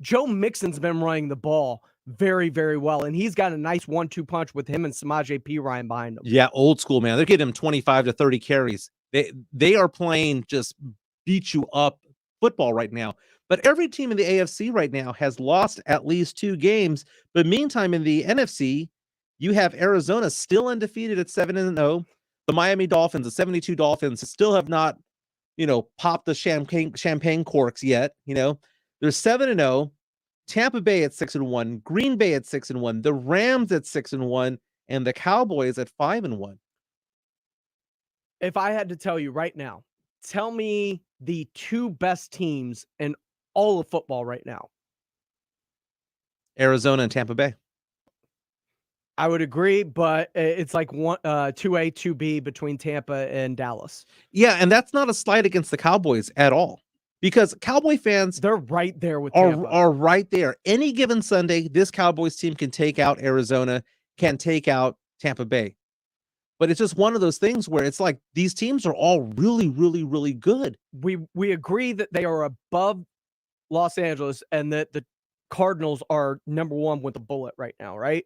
Joe Mixon's been running the ball very, very well, and he's got a nice 1-2 punch with him and Samaje Perine behind him. Yeah, old school, man. They're getting him 25 to 30 carries. They are playing just beat you up football right now. But every team in the AFC right now has lost at least 2 games. But meantime, in the NFC, you have Arizona still undefeated at 7-0. The Miami Dolphins, the 72 Dolphins, still have not, popped the champagne corks yet. They're 7-0. Tampa Bay at 6-1. Green Bay at 6-1. The Rams at 6-1, and the Cowboys at 5-1. If I had to tell you right now, tell me the 2 best teams in all of football right now. Arizona and Tampa Bay. I would agree, but it's like 2A, 2B between Tampa and Dallas. Yeah, and that's not a slight against the Cowboys at all, because Cowboy fans, they're right there with Tampa. Are right there. Any given Sunday, this Cowboys team can take out Arizona, can take out Tampa Bay. But it's just one of those things where it's like these teams are all really, really, really good. We agree that they are above Los Angeles and that the Cardinals are number 1 with a bullet right now, right?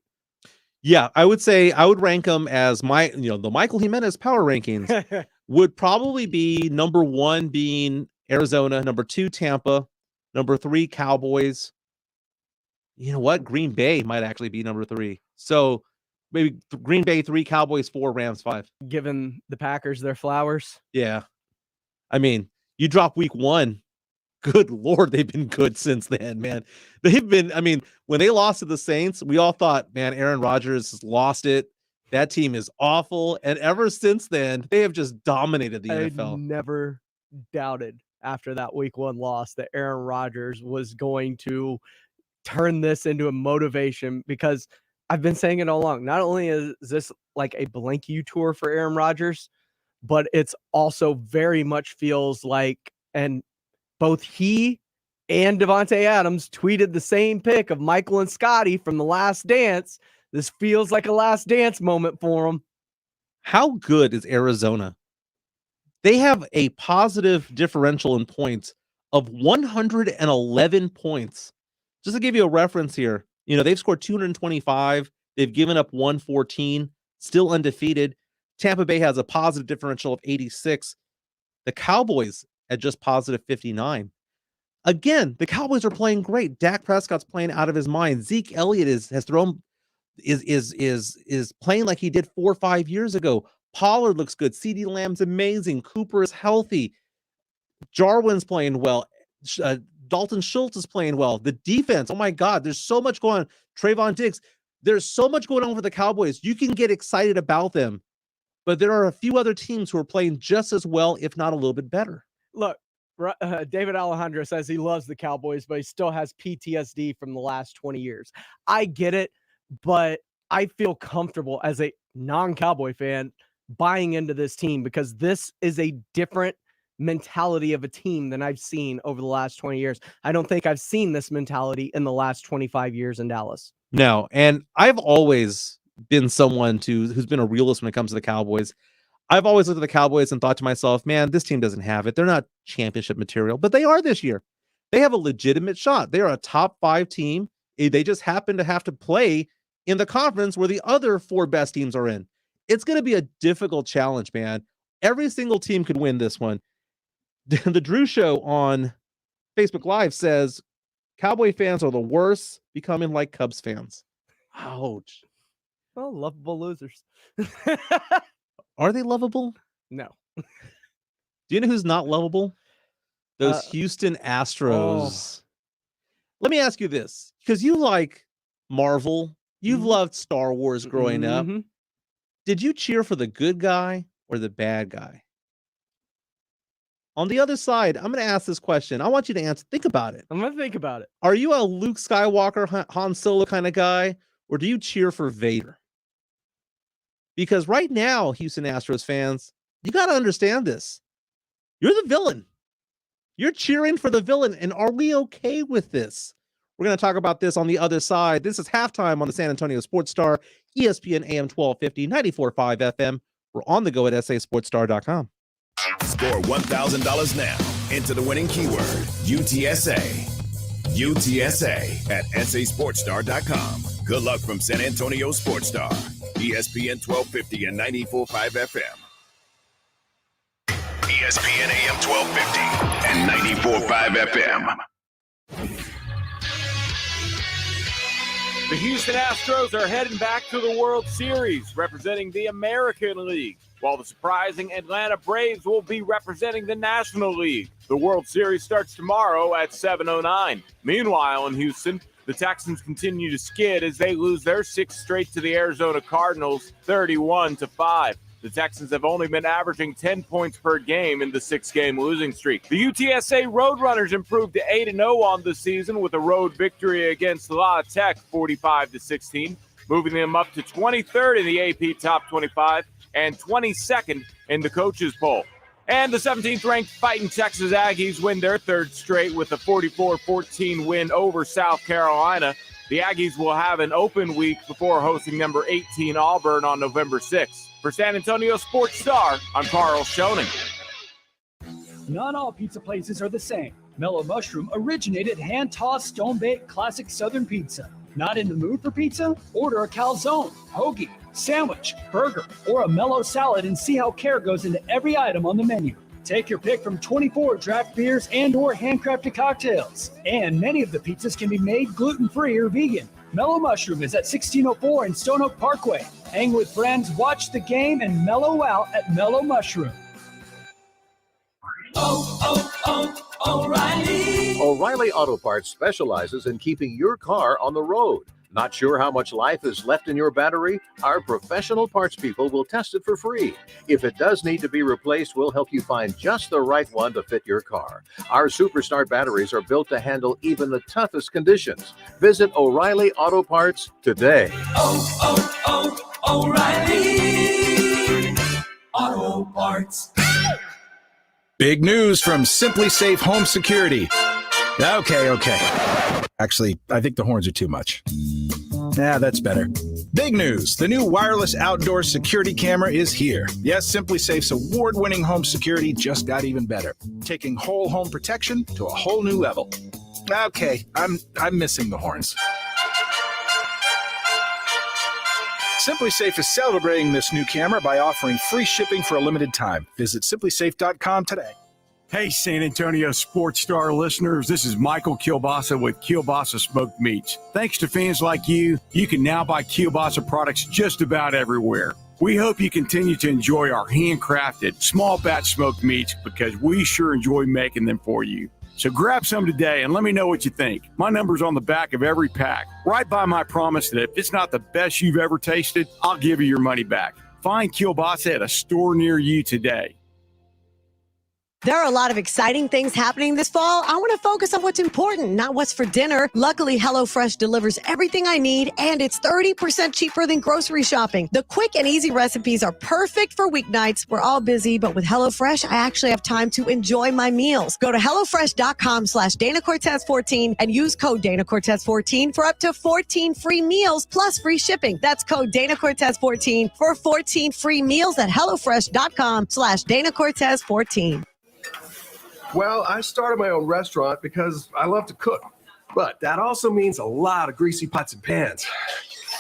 Yeah, I would say I would rank them as the Michael Jimenez power rankings would probably be number 1 being Arizona, number 2 Tampa, number 3 Cowboys. You know what? Green Bay might actually be number 3. So maybe Green Bay 3, Cowboys 4, Rams 5. Giving the Packers their flowers. Yeah. I mean, you drop week 1 good Lord, they've been good since then, man. They've been, I mean, when they lost to the Saints, we all thought, man, Aaron Rodgers has lost it. That team is awful. And ever since then, they have just dominated the NFL. I never doubted after that week 1 loss that Aaron Rodgers was going to turn this into a motivation, because I've been saying it all along. Not only is this like a blank U tour for Aaron Rodgers, but it's also very much feels like, and both he and Devontae Adams tweeted the same pic of Michael and Scotty from The Last Dance. This feels like a Last Dance moment for them. How good is Arizona? They have a positive differential in points of 111 points. Just to give you a reference here, you know, they've scored 225. They've given up 114, still undefeated. Tampa Bay has a positive differential of 86. The Cowboys at just positive 59. Again, the Cowboys are playing great. Dak Prescott's playing out of his mind. Zeke Elliott is playing like he did 4 or 5 years ago. Pollard looks good. CeeDee Lamb's amazing. Cooper is healthy. Jarwin's playing well. Dalton Schultz is playing well. The defense, oh my God, there's so much going on. Trayvon Diggs, there's so much going on for the Cowboys. You can get excited about them, but there are a few other teams who are playing just as well, if not a little bit better. Look, David Alejandro says he loves the Cowboys, but he still has PTSD from the last 20 years. I get it, but I feel comfortable as a non-Cowboy fan buying into this team, because this is a different mentality of a team than I've seen over the last 20 years. I don't think I've seen this mentality in the last 25 years in Dallas. No, and I've always been someone who's been a realist when it comes to the Cowboys. I've always looked at the Cowboys and thought to myself, man, this team doesn't have it. They're not championship material, but they are this year. They have a legitimate shot. They are a top 5 team. They just happen to have to play in the conference where the other 4 best teams are in. It's going to be a difficult challenge, man. Every single team could win this one. The Drew Show on Facebook Live says Cowboy fans are the worst, becoming like Cubs fans. Ouch. Well, lovable losers. Are they lovable? No. Do you know who's not lovable? Those Houston Astros. Let me ask you this, because you like Marvel. You've loved Star Wars growing up. Did you cheer for the good guy or the bad guy? On the other side, I'm going to ask this question. I want you to answer. Think about it. I'm going to think about it. Are you a Luke Skywalker, Han Solo kind of guy, or do you cheer for Vader? Because right now, Houston Astros fans, you got to understand this. You're the villain. You're cheering for the villain. And are we okay with this? We're going to talk about this on the other side. This is Halftime on the San Antonio Sports Star, ESPN AM 1250, 94.5 FM. We're on the go at sasportstar.com. Score $1,000 now. Enter the winning keyword, UTSA. UTSA at sasportstar.com. Good luck from San Antonio Sports Star, ESPN 1250 and 94.5 FM. ESPN AM 1250 and 94.5 FM. The Houston Astros are heading back to the World Series, representing the American League, while the surprising Atlanta Braves will be representing the National League. The World Series starts tomorrow at 7:09. Meanwhile, in Houston, the Texans continue to skid as they lose their 6th straight to the Arizona Cardinals, 31-5. The Texans have only been averaging 10 points per game in the 6-game losing streak. The UTSA Roadrunners improved to 8-0 on the season with a road victory against La Tech, 45-16, moving them up to 23rd in the AP Top 25 and 22nd in the coaches poll. And the 17th-ranked Fighting Texas Aggies win their 3rd straight with a 44-14 win over South Carolina. The Aggies will have an open week before hosting number 18 Auburn on November 6th. For San Antonio Sports Star, I'm Carl Schoening. Not all pizza places are the same. Mellow Mushroom originated hand-tossed, stone-baked classic Southern pizza. Not in the mood for pizza? Order a calzone, hoagie, sandwich, burger, or a mellow salad and see how care goes into every item on the menu. Take your pick from 24 draft beers and or handcrafted cocktails. And many of the pizzas can be made gluten-free or vegan. Mellow Mushroom is at 1604 in Stone Oak Parkway. Hang with friends, watch the game, and mellow out at Mellow Mushroom. O'Reilly Auto Parts specializes in keeping your car on the road. Not sure how much life is left in your battery? Our professional parts people will test it for free. If it does need to be replaced, we'll help you find just the right one to fit your car. Our Superstart batteries are built to handle even the toughest conditions. Visit O'Reilly Auto Parts today. O'Reilly Auto Parts. Big news from Simply Safe Home Security. Okay. Actually, I think the horns are too much. That's better. Big news. The new wireless outdoor security camera is here. Yes, Simply Safe's award-winning home security just got even better, taking whole home protection to a whole new level. Okay, I'm missing the horns. Simply Safe is celebrating this new camera by offering free shipping for a limited time. Visit simplysafe.com today. Hey, San Antonio Sports Star listeners, this is Michael Kielbasa with Kielbasa Smoked Meats. Thanks to fans like you, you can now buy Kielbasa products just about everywhere. We hope you continue to enjoy our handcrafted, small batch smoked meats because we sure enjoy making them for you. So grab some today and let me know what you think. My number's on the back of every pack. Right by my promise that if it's not the best you've ever tasted, I'll give you your money back. Find Kielbasa at a store near you today. There are a lot of exciting things happening this fall. I want to focus on what's important, not what's for dinner. Luckily, HelloFresh delivers everything I need, and it's 30% cheaper than grocery shopping. The quick and easy recipes are perfect for weeknights. We're all busy, but with HelloFresh, I actually have time to enjoy my meals. Go to HelloFresh.com/DanaCortez14 and use code DanaCortez14 for up to 14 free meals plus free shipping. That's code DanaCortez14 for 14 free meals at HelloFresh.com/DanaCortez14. Well, I started my own restaurant because I love to cook, but that also means a lot of greasy pots and pans.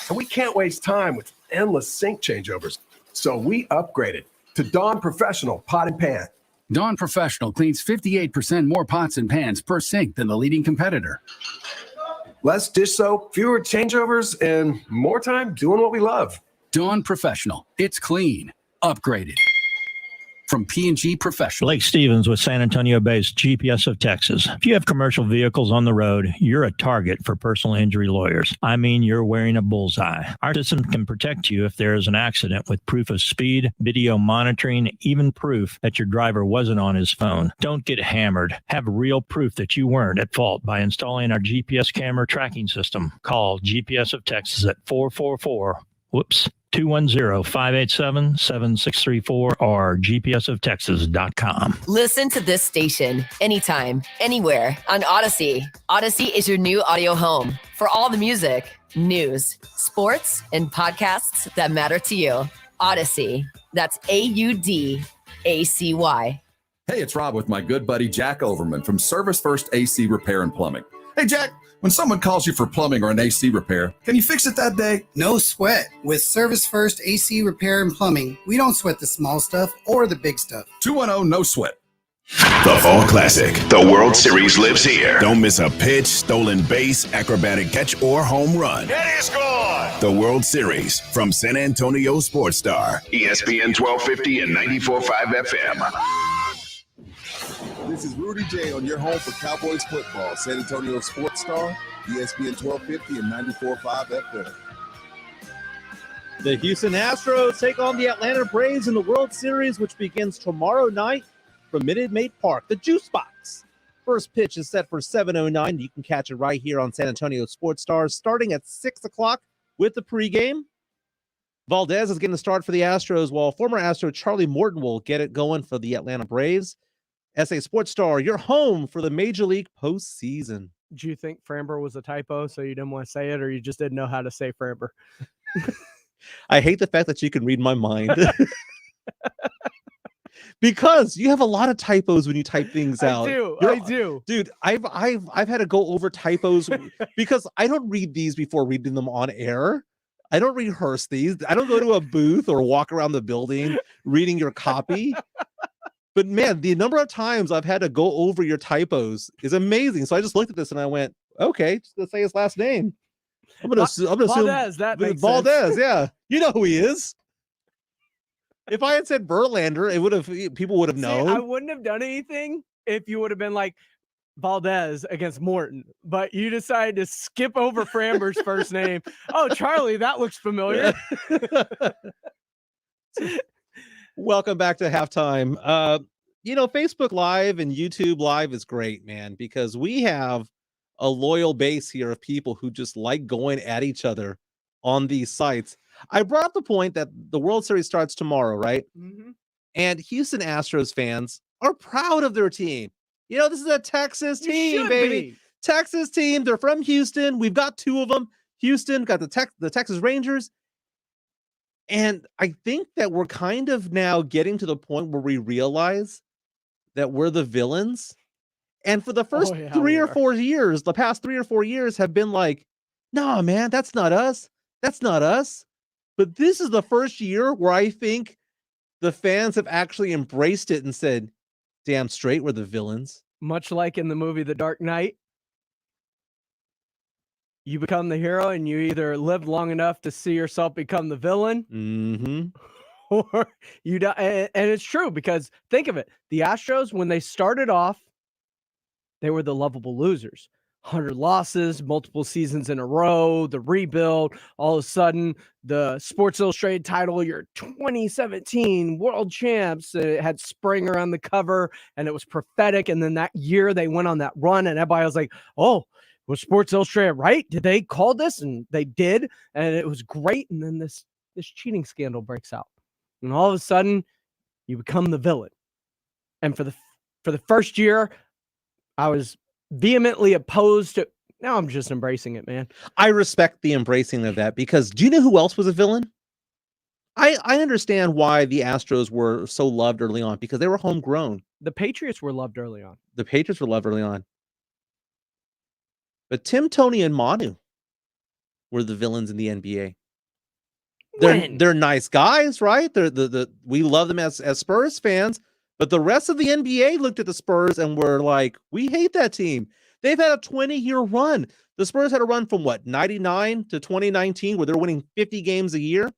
And we can't waste time with endless sink changeovers. So we upgraded to Dawn Professional Pot and Pan. Dawn Professional cleans 58% more pots and pans per sink than the leading competitor. Less dish soap, fewer changeovers, and more time doing what we love. Dawn Professional. It's clean. Upgraded. From P&G Professional. Blake Stevens with San Antonio-based GPS of Texas. If you have commercial vehicles on the road, you're a target for personal injury lawyers. I mean, you're wearing a bullseye. Our system can protect you if there is an accident with proof of speed, video monitoring, even proof that your driver wasn't on his phone. Don't get hammered. Have real proof that you weren't at fault by installing our GPS camera tracking system. Call GPS of Texas at 210-587-7634 or gpsoftexas.com. Listen to this station anytime, anywhere on Odyssey. Odyssey is your new audio home for all the music, news, sports, and podcasts that matter to you. Odyssey. That's AUDACY. Hey, it's Rob with my good buddy Jack Overman from Service First AC Repair and Plumbing. Hey, Jack. When someone calls you for plumbing or an AC repair, can you fix it that day? No sweat. With Service First AC Repair and Plumbing, we don't sweat the small stuff or the big stuff. 210-NO-SWEAT. The Fall Classic. The World Series lives here. Don't miss a pitch, stolen base, acrobatic catch, or home run. It is gone. The World Series from San Antonio Sports Star. ESPN 1250 and 94.5 FM. This is Rudy J on your home for Cowboys football. San Antonio Sports Star, ESPN 1250 and 94.5 FM. The Houston Astros take on the Atlanta Braves in the World Series, which begins tomorrow night from Minute Maid Park, the Juice Box. First pitch is set for 7:09. You can catch it right here on San Antonio Sports Stars, starting at 6 o'clock with the pregame. Valdez is getting the start for the Astros, while former Astro Charlie Morton will get it going for the Atlanta Braves. SA Sports Star, your home for the Major League postseason. Do you think Framber was a typo, so you didn't want to say it, or you just didn't know how to say Framber? I hate the fact that you can read my mind. Because you have a lot of typos when you type things out. I do. Dude, I've had to go over typos because I don't read these before reading them on air. I don't rehearse these. I don't go to a booth or walk around the building reading your copy. But man, the number of times I've had to go over your typos is amazing. So I just looked at this and I went, okay, just gonna say his last name. I'm gonna assume Valdez, that makes Valdez, sense. yeah. You know who he is. If I had said Verlander, people would have known. I wouldn't have done anything, if you would have been like Valdez against Morton, but you decided to skip over Framber's first name. Oh, Charlie, that looks familiar. Welcome back to halftime. Facebook Live and YouTube Live is great, man, because we have a loyal base here of people who just like going at each other on these sites. I brought up the point that the World Series starts tomorrow, right? Mm-hmm. And Houston Astros fans are proud of their team. This is a Texas team, baby. Texas team. They're from Houston. We've got two of them. Houston got the Texas Rangers. And I think that we're kind of now getting to the point where we realize that we're the villains. And for the first 3 or 4 years, the past 3 or 4 years have been like, nah, man, that's not us. That's not us. But this is the first year where I think the fans have actually embraced it and said, damn straight, we're the villains. Much like in the movie The Dark Knight, you become the hero and you either live long enough to see yourself become the villain, or you die. And it's true, because think of it. The Astros, when they started off, they were the lovable losers. 100 losses, multiple seasons in a row, the rebuild, all of a sudden the Sports Illustrated title, your 2017 world champs. It had Springer on the cover and it was prophetic. And then that year they went on that run and everybody was like, oh, was Sports Illustrated right? Did they call this? And they did. And it was great. And then this cheating scandal breaks out. And all of a sudden you become the villain. And for the first year, I was vehemently opposed to. Now I'm just embracing it, man. I respect the embracing of that, because do you know who else was a villain? I understand why the Astros were so loved early on, because they were homegrown. The Patriots were loved early on. But Tim, Tony, and Manu were the villains in the NBA. They're nice guys, right? We love them as Spurs fans. But the rest of the NBA looked at the Spurs and were like, we hate that team. They've had a 20-year run. The Spurs had a run from 99 to 2019, where they're winning 50 games a year.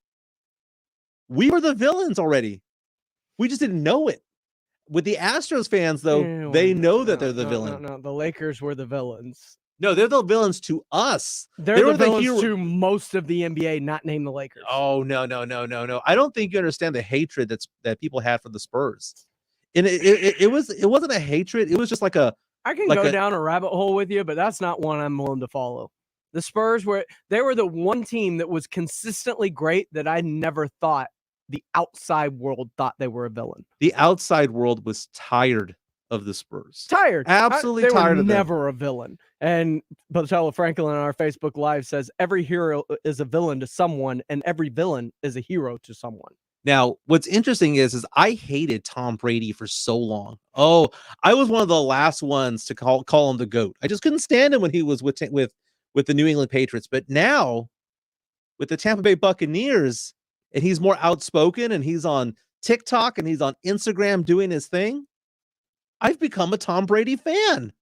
We were the villains already. We just didn't know it. With the Astros fans, though, they know that they're the villain. No, the Lakers were the villains. No, they're the villains to us. They're the villains to most of the NBA, not named the Lakers. Oh, no. I don't think you understand the hatred that people had for the Spurs. And it wasn't a hatred. It was just like a. I can go down a rabbit hole with you, but that's not one I'm willing to follow. The Spurs were the one team that was consistently great that I never thought the outside world thought they were a villain. The outside world was tired of the Spurs. Absolutely tired of them. Never a villain. And Botella Franklin on our Facebook Live says every hero is a villain to someone, and every villain is a hero to someone. Now, what's interesting is I hated Tom Brady for so long. Oh, I was one of the last ones to call him the GOAT. I just couldn't stand him when he was with the New England Patriots. But now, with the Tampa Bay Buccaneers, and he's more outspoken, and he's on TikTok, and he's on Instagram doing his thing, I've become a Tom Brady fan.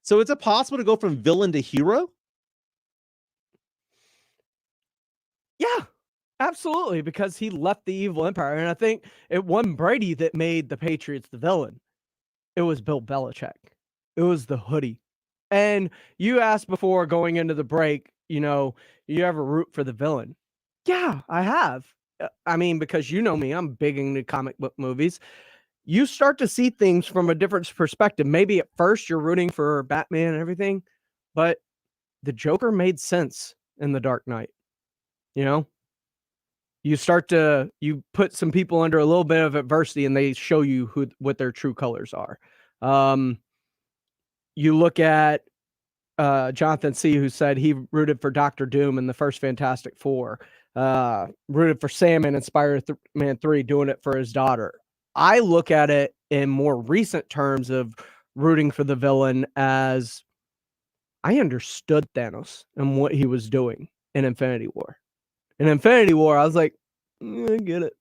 So is it possible to go from villain to hero? Yeah. Absolutely, because he left the evil empire. And I think it wasn't Brady that made the Patriots the villain. It was Bill Belichick. It was the hoodie. And you asked before going into the break, you ever root for the villain? Yeah, I have. I mean, because you know me, I'm big into comic book movies. You start to see things from a different perspective. Maybe at first you're rooting for Batman and everything, but the Joker made sense in The Dark Knight. You put some people under a little bit of adversity and they show you what their true colors are. You look at Jonathan C., who said he rooted for Dr. Doom in the first Fantastic Four, rooted for Sam in Spider-Man 3, doing it for his daughter. I look at it in more recent terms of rooting for the villain as I understood Thanos and what he was doing in Infinity War. In Infinity War, I was like, I get it.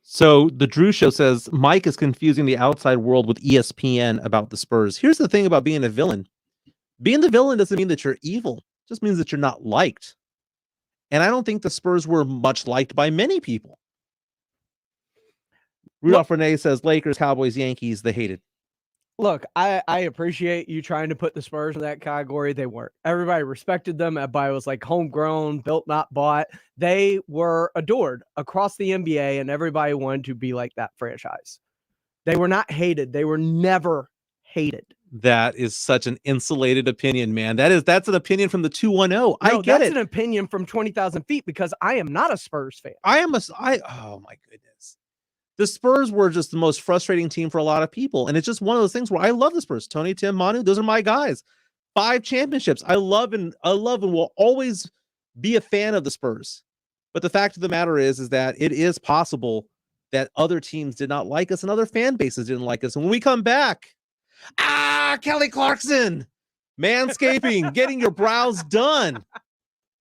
So the Drew Show says Mike is confusing the outside world with ESPN about the Spurs. Here's the thing about being a villain. Being the villain doesn't mean that you're evil. It just means that you're not liked. And I don't think the Spurs were much liked by many people. Rudolph Renee says Lakers, Cowboys, Yankees, they hated. Look, I appreciate you trying to put the Spurs in that category. They weren't. Everybody respected them. Everybody was like homegrown, built, not bought. They were adored across the NBA, and everybody wanted to be like that franchise. They were not hated. They were never hated. That is such an insulated opinion, man. That's an opinion from the 210. I get that's it. An opinion from 20,000 feet because I am not a Spurs fan. Oh my goodness. The Spurs were just the most frustrating team for a lot of people. And it's just one of those things where I love the Spurs. Tony, Tim, Manu, those are my guys. 5 championships. I love and will always be a fan of the Spurs. But the fact of the matter is that it is possible that other teams did not like us and other fan bases didn't like us. And when we come back, Kelly Clarkson, manscaping, getting your brows done.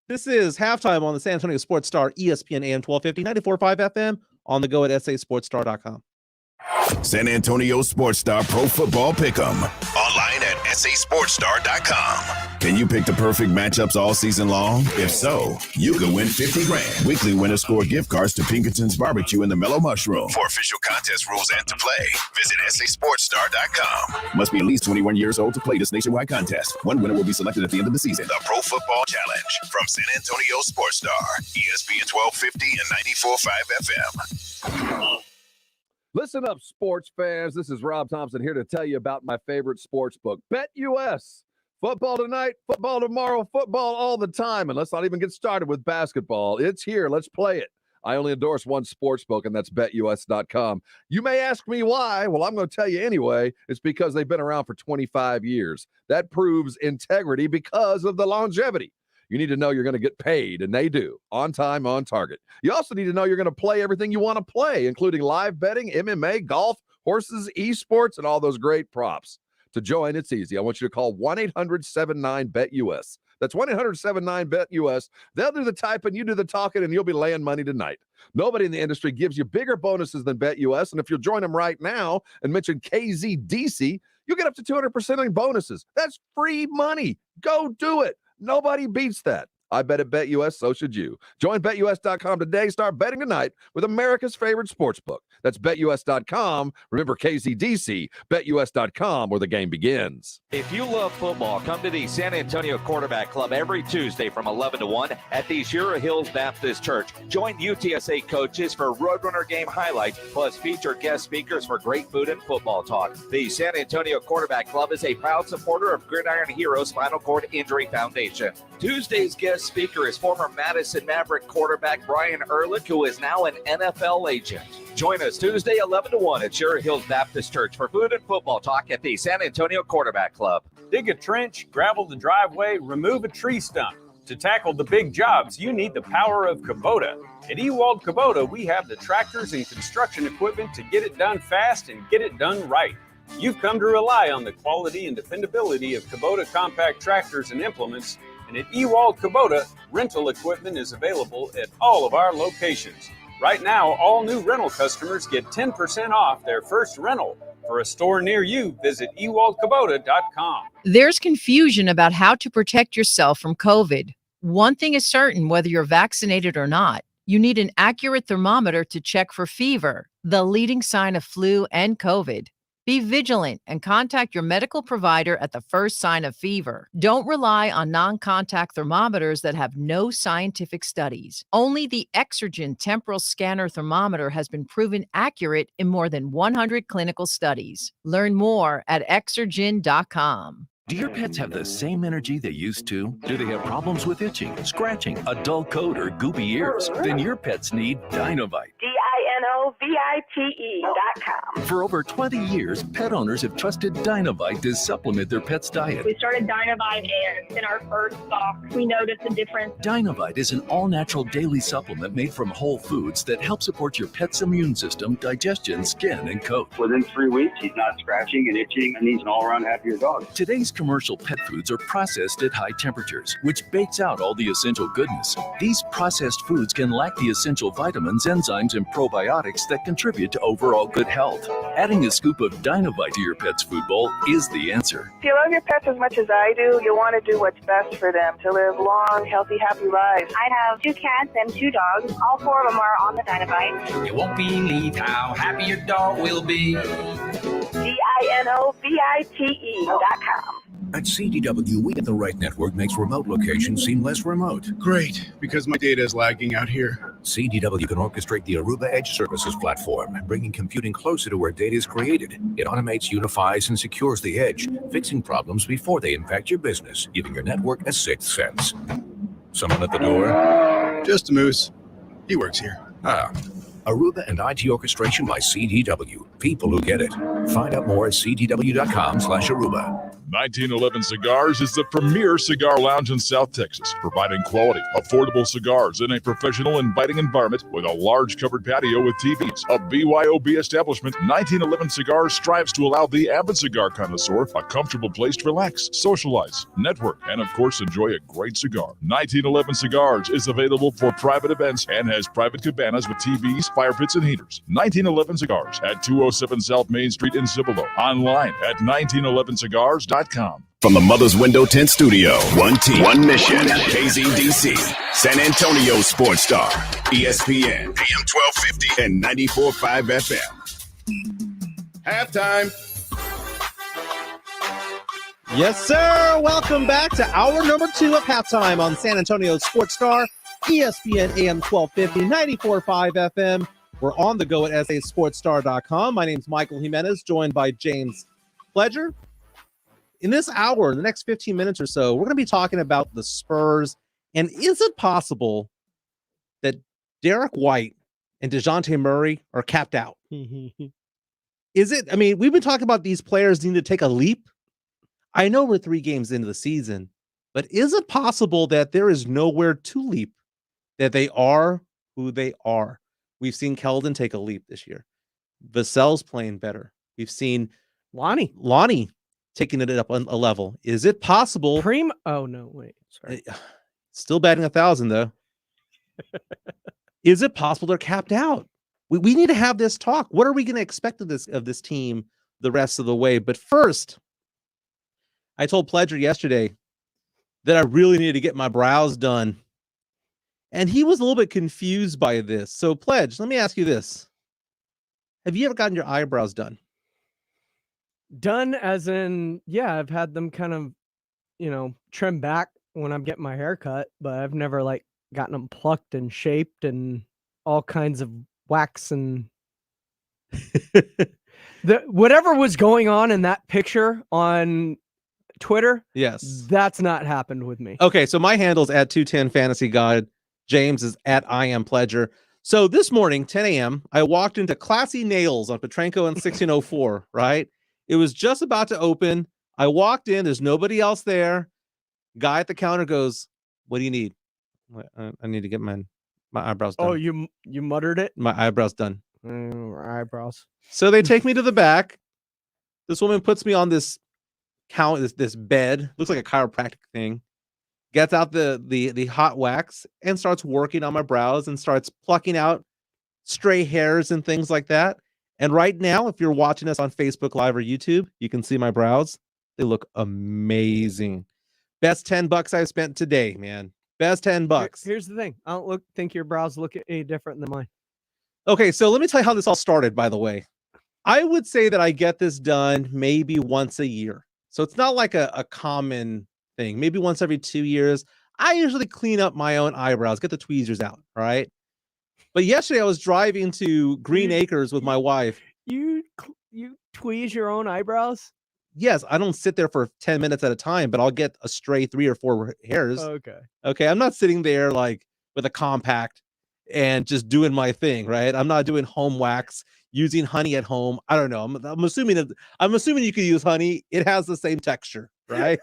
This is halftime on the San Antonio Sports Star, ESPN AM 1250, 94.5 FM, on the go at sasportstar.com. San Antonio Sports Star Pro Football Pick'em. Online at sasportstar.com. Can you pick the perfect matchups all season long? If so, you could win $50,000. Weekly winners score gift cards to Pinkerton's Barbecue and the Mellow Mushroom. For official contest rules and to play, visit sasportstar.com. Must be at least 21 years old to play this nationwide contest. One winner will be selected at the end of the season. The Pro Football Challenge from San Antonio Sports Star, ESPN 1250 and 94.5 FM. Listen up, sports fans. This is Rob Thompson here to tell you about my favorite sports book, BetUS. Football tonight, football tomorrow, football all the time. And let's not even get started with basketball. It's here. Let's play it. I only endorse one sports book, and that's BetUS.com. You may ask me why. Well, I'm going to tell you anyway. It's because they've been around for 25 years. That proves integrity because of the longevity. You need to know you're going to get paid, and they do, on time, on target. You also need to know you're going to play everything you want to play, including live betting, MMA, golf, horses, esports, and all those great props. To join, it's easy. I want you to call 1-800-79-BET-US. That's 1-800-79-BET-US. They'll do the typing, you do the talking, and you'll be laying money tonight. Nobody in the industry gives you bigger bonuses than BetUS, and if you'll join them right now and mention KZDC, you'll get up to 200% in bonuses. That's free money. Go do it. Nobody beats that. I bet at BetUS, so should you. Join BetUS.com today. Start betting tonight with America's favorite sports book. That's BetUS.com. Remember KZDC, BetUS.com, where the game begins. If you love football, come to the San Antonio Quarterback Club every Tuesday from 11 to 1 at the Shira Hills Baptist Church. Join UTSA coaches for Roadrunner game highlights, plus feature guest speakers for great food and football talk. The San Antonio Quarterback Club is a proud supporter of Gridiron Heroes Spinal Cord Injury Foundation. Tuesday's guest speaker is former Madison Maverick quarterback Brian Ehrlich, who is now an NFL agent. Join us Tuesday 11 to 1 at Shira Hills Baptist Church for food and football talk at the San Antonio Quarterback Club. Dig a trench, gravel the driveway, remove a tree stump. To tackle the big jobs, you need the power of Kubota. At Ewald Kubota, we have the tractors and construction equipment to get it done fast and get it done right. You've come to rely on the quality and dependability of Kubota compact tractors and implements. And at Ewald Kubota, rental equipment is available at all of our locations. Right now, all new rental customers get 10% off their first rental. For a store near you, visit ewaldkubota.com. There's confusion about how to protect yourself from COVID. One thing is certain, whether you're vaccinated or not, you need an accurate thermometer to check for fever, the leading sign of flu and COVID. Be vigilant and contact your medical provider at the first sign of fever. Don't rely on non-contact thermometers that have no scientific studies. Only the Exergen temporal scanner thermometer has been proven accurate in more than 100 clinical studies. Learn more at Exergen.com. Do your pets have the same energy they used to? Do they have problems with itching, scratching, a dull coat, or goopy ears? Then your pets need Dynavite. DINOVITE.com. For over 20 years, pet owners have trusted Dynavite to supplement their pet's diet. We started Dynavite, and in our first stock, we noticed a difference. Dynavite is an all-natural daily supplement made from whole foods that help support your pet's immune system, digestion, skin, and coat. Within 3 weeks, he's not scratching and itching, and he's an all-around happier dog. Today's commercial pet foods are processed at high temperatures, which bakes out all the essential goodness. These processed foods can lack the essential vitamins, enzymes, and probiotics ingredients that contribute to overall good health. Adding a scoop of Dynavite to your pet's food bowl is the answer. If you love your pets as much as I do, you'll want to do what's best for them to live long, healthy, happy lives. I have 2 cats and 2 dogs. All 4 of them are on the Dynavite. You won't believe how happy your dog will be. DINOVITE.com. At CDW, we at the right network makes remote locations seem less remote. Great, because my data is lagging out here. CDW can orchestrate the Aruba Edge Services platform, bringing computing closer to where data is created. It automates, unifies, and secures the edge, fixing problems before they impact your business, giving your network a sixth sense. Someone at the door? Just a moose. He works here. Ah. Aruba and IT orchestration by CDW. People who get it. Find out more at cdw.com/Aruba. 1911 Cigars is the premier cigar lounge in South Texas, providing quality, affordable cigars in a professional, inviting environment with a large covered patio with TVs. A BYOB establishment, 1911 Cigars strives to allow the avid cigar connoisseur a comfortable place to relax, socialize, network, and of course enjoy a great cigar. 1911 Cigars is available for private events and has private cabanas with TVs, fire pits, and heaters. 1911 Cigars at 207 South Main Street in Cibolo. Online at 1911cigars.com. From the Mother's Window Tent Studio, one team, one mission, KZDC, San Antonio Sports Star, ESPN, AM 1250 and 94.5 FM. Halftime. Yes, sir. Welcome back to hour number 2 of halftime on San Antonio Sports Star, ESPN, AM 1250, 94.5 FM. We're on the go at sasportstar.com. My name's Michael Jimenez, joined by James Pledger. In this hour, the next 15 minutes or so, we're going to be talking about the Spurs. And is it possible that Derek White and DeJounte Murray are capped out? Is it? I mean, we've been talking about these players need to take a leap. I know we're 3 games into the season, but is it possible that there is nowhere to leap, that they are who they are? We've seen Keldon take a leap this year. Vassell's playing better. We've seen Lonnie taking it up on a level. Is it possible? Oh, no, wait. Sorry. Still batting 1,000, though. Is it possible they're capped out? We need to have this talk. What are we going to expect of this team the rest of the way? But first, I told Pledger yesterday that I really needed to get my brows done. And he was a little bit confused by this. So, Pledge, let me ask you this. Have you ever gotten your eyebrows done? Done as in, yeah, I've had them kind of, trimmed back when I'm getting my hair cut, but I've never gotten them plucked and shaped and all kinds of wax and whatever was going on in that picture on Twitter. Yes. That's not happened with me. Okay, so my handle's at 210 Fantasy God. James is at I Am Pledger. So this morning, 10 a.m., I walked into Classy Nails on Petrenko and 1604, right? It was just about to open. I walked in. There's nobody else there. Guy at the counter goes, "What do you need?" I need to get my eyebrows done. Oh, you muttered it? My eyebrows done. Eyebrows. So they take me to the back. This woman puts me on this this bed. Looks like a chiropractic thing. Gets out the hot wax and starts working on my brows and starts plucking out stray hairs and things like that. And right now, if you're watching us on Facebook Live or YouTube, you can see my brows. They look amazing. Best $10 I've spent today, man. Best $10. Here's the thing. I don't think your brows look any different than mine. Okay, so let me tell you how this all started, by the way. I would say that I get this done maybe once a year. So it's not like a common thing. Maybe once every 2 years. I usually clean up my own eyebrows, get the tweezers out, all right? But yesterday I was driving to Green Acres with my wife. You tweeze your own eyebrows? Yes, I don't sit there for 10 minutes at a time, but I'll get a stray 3 or 4 hairs. Okay, I'm not sitting there with a compact and just doing my thing, right? I'm not doing home wax, using honey at home. I don't know. I'm assuming you could use honey. It has the same texture, right?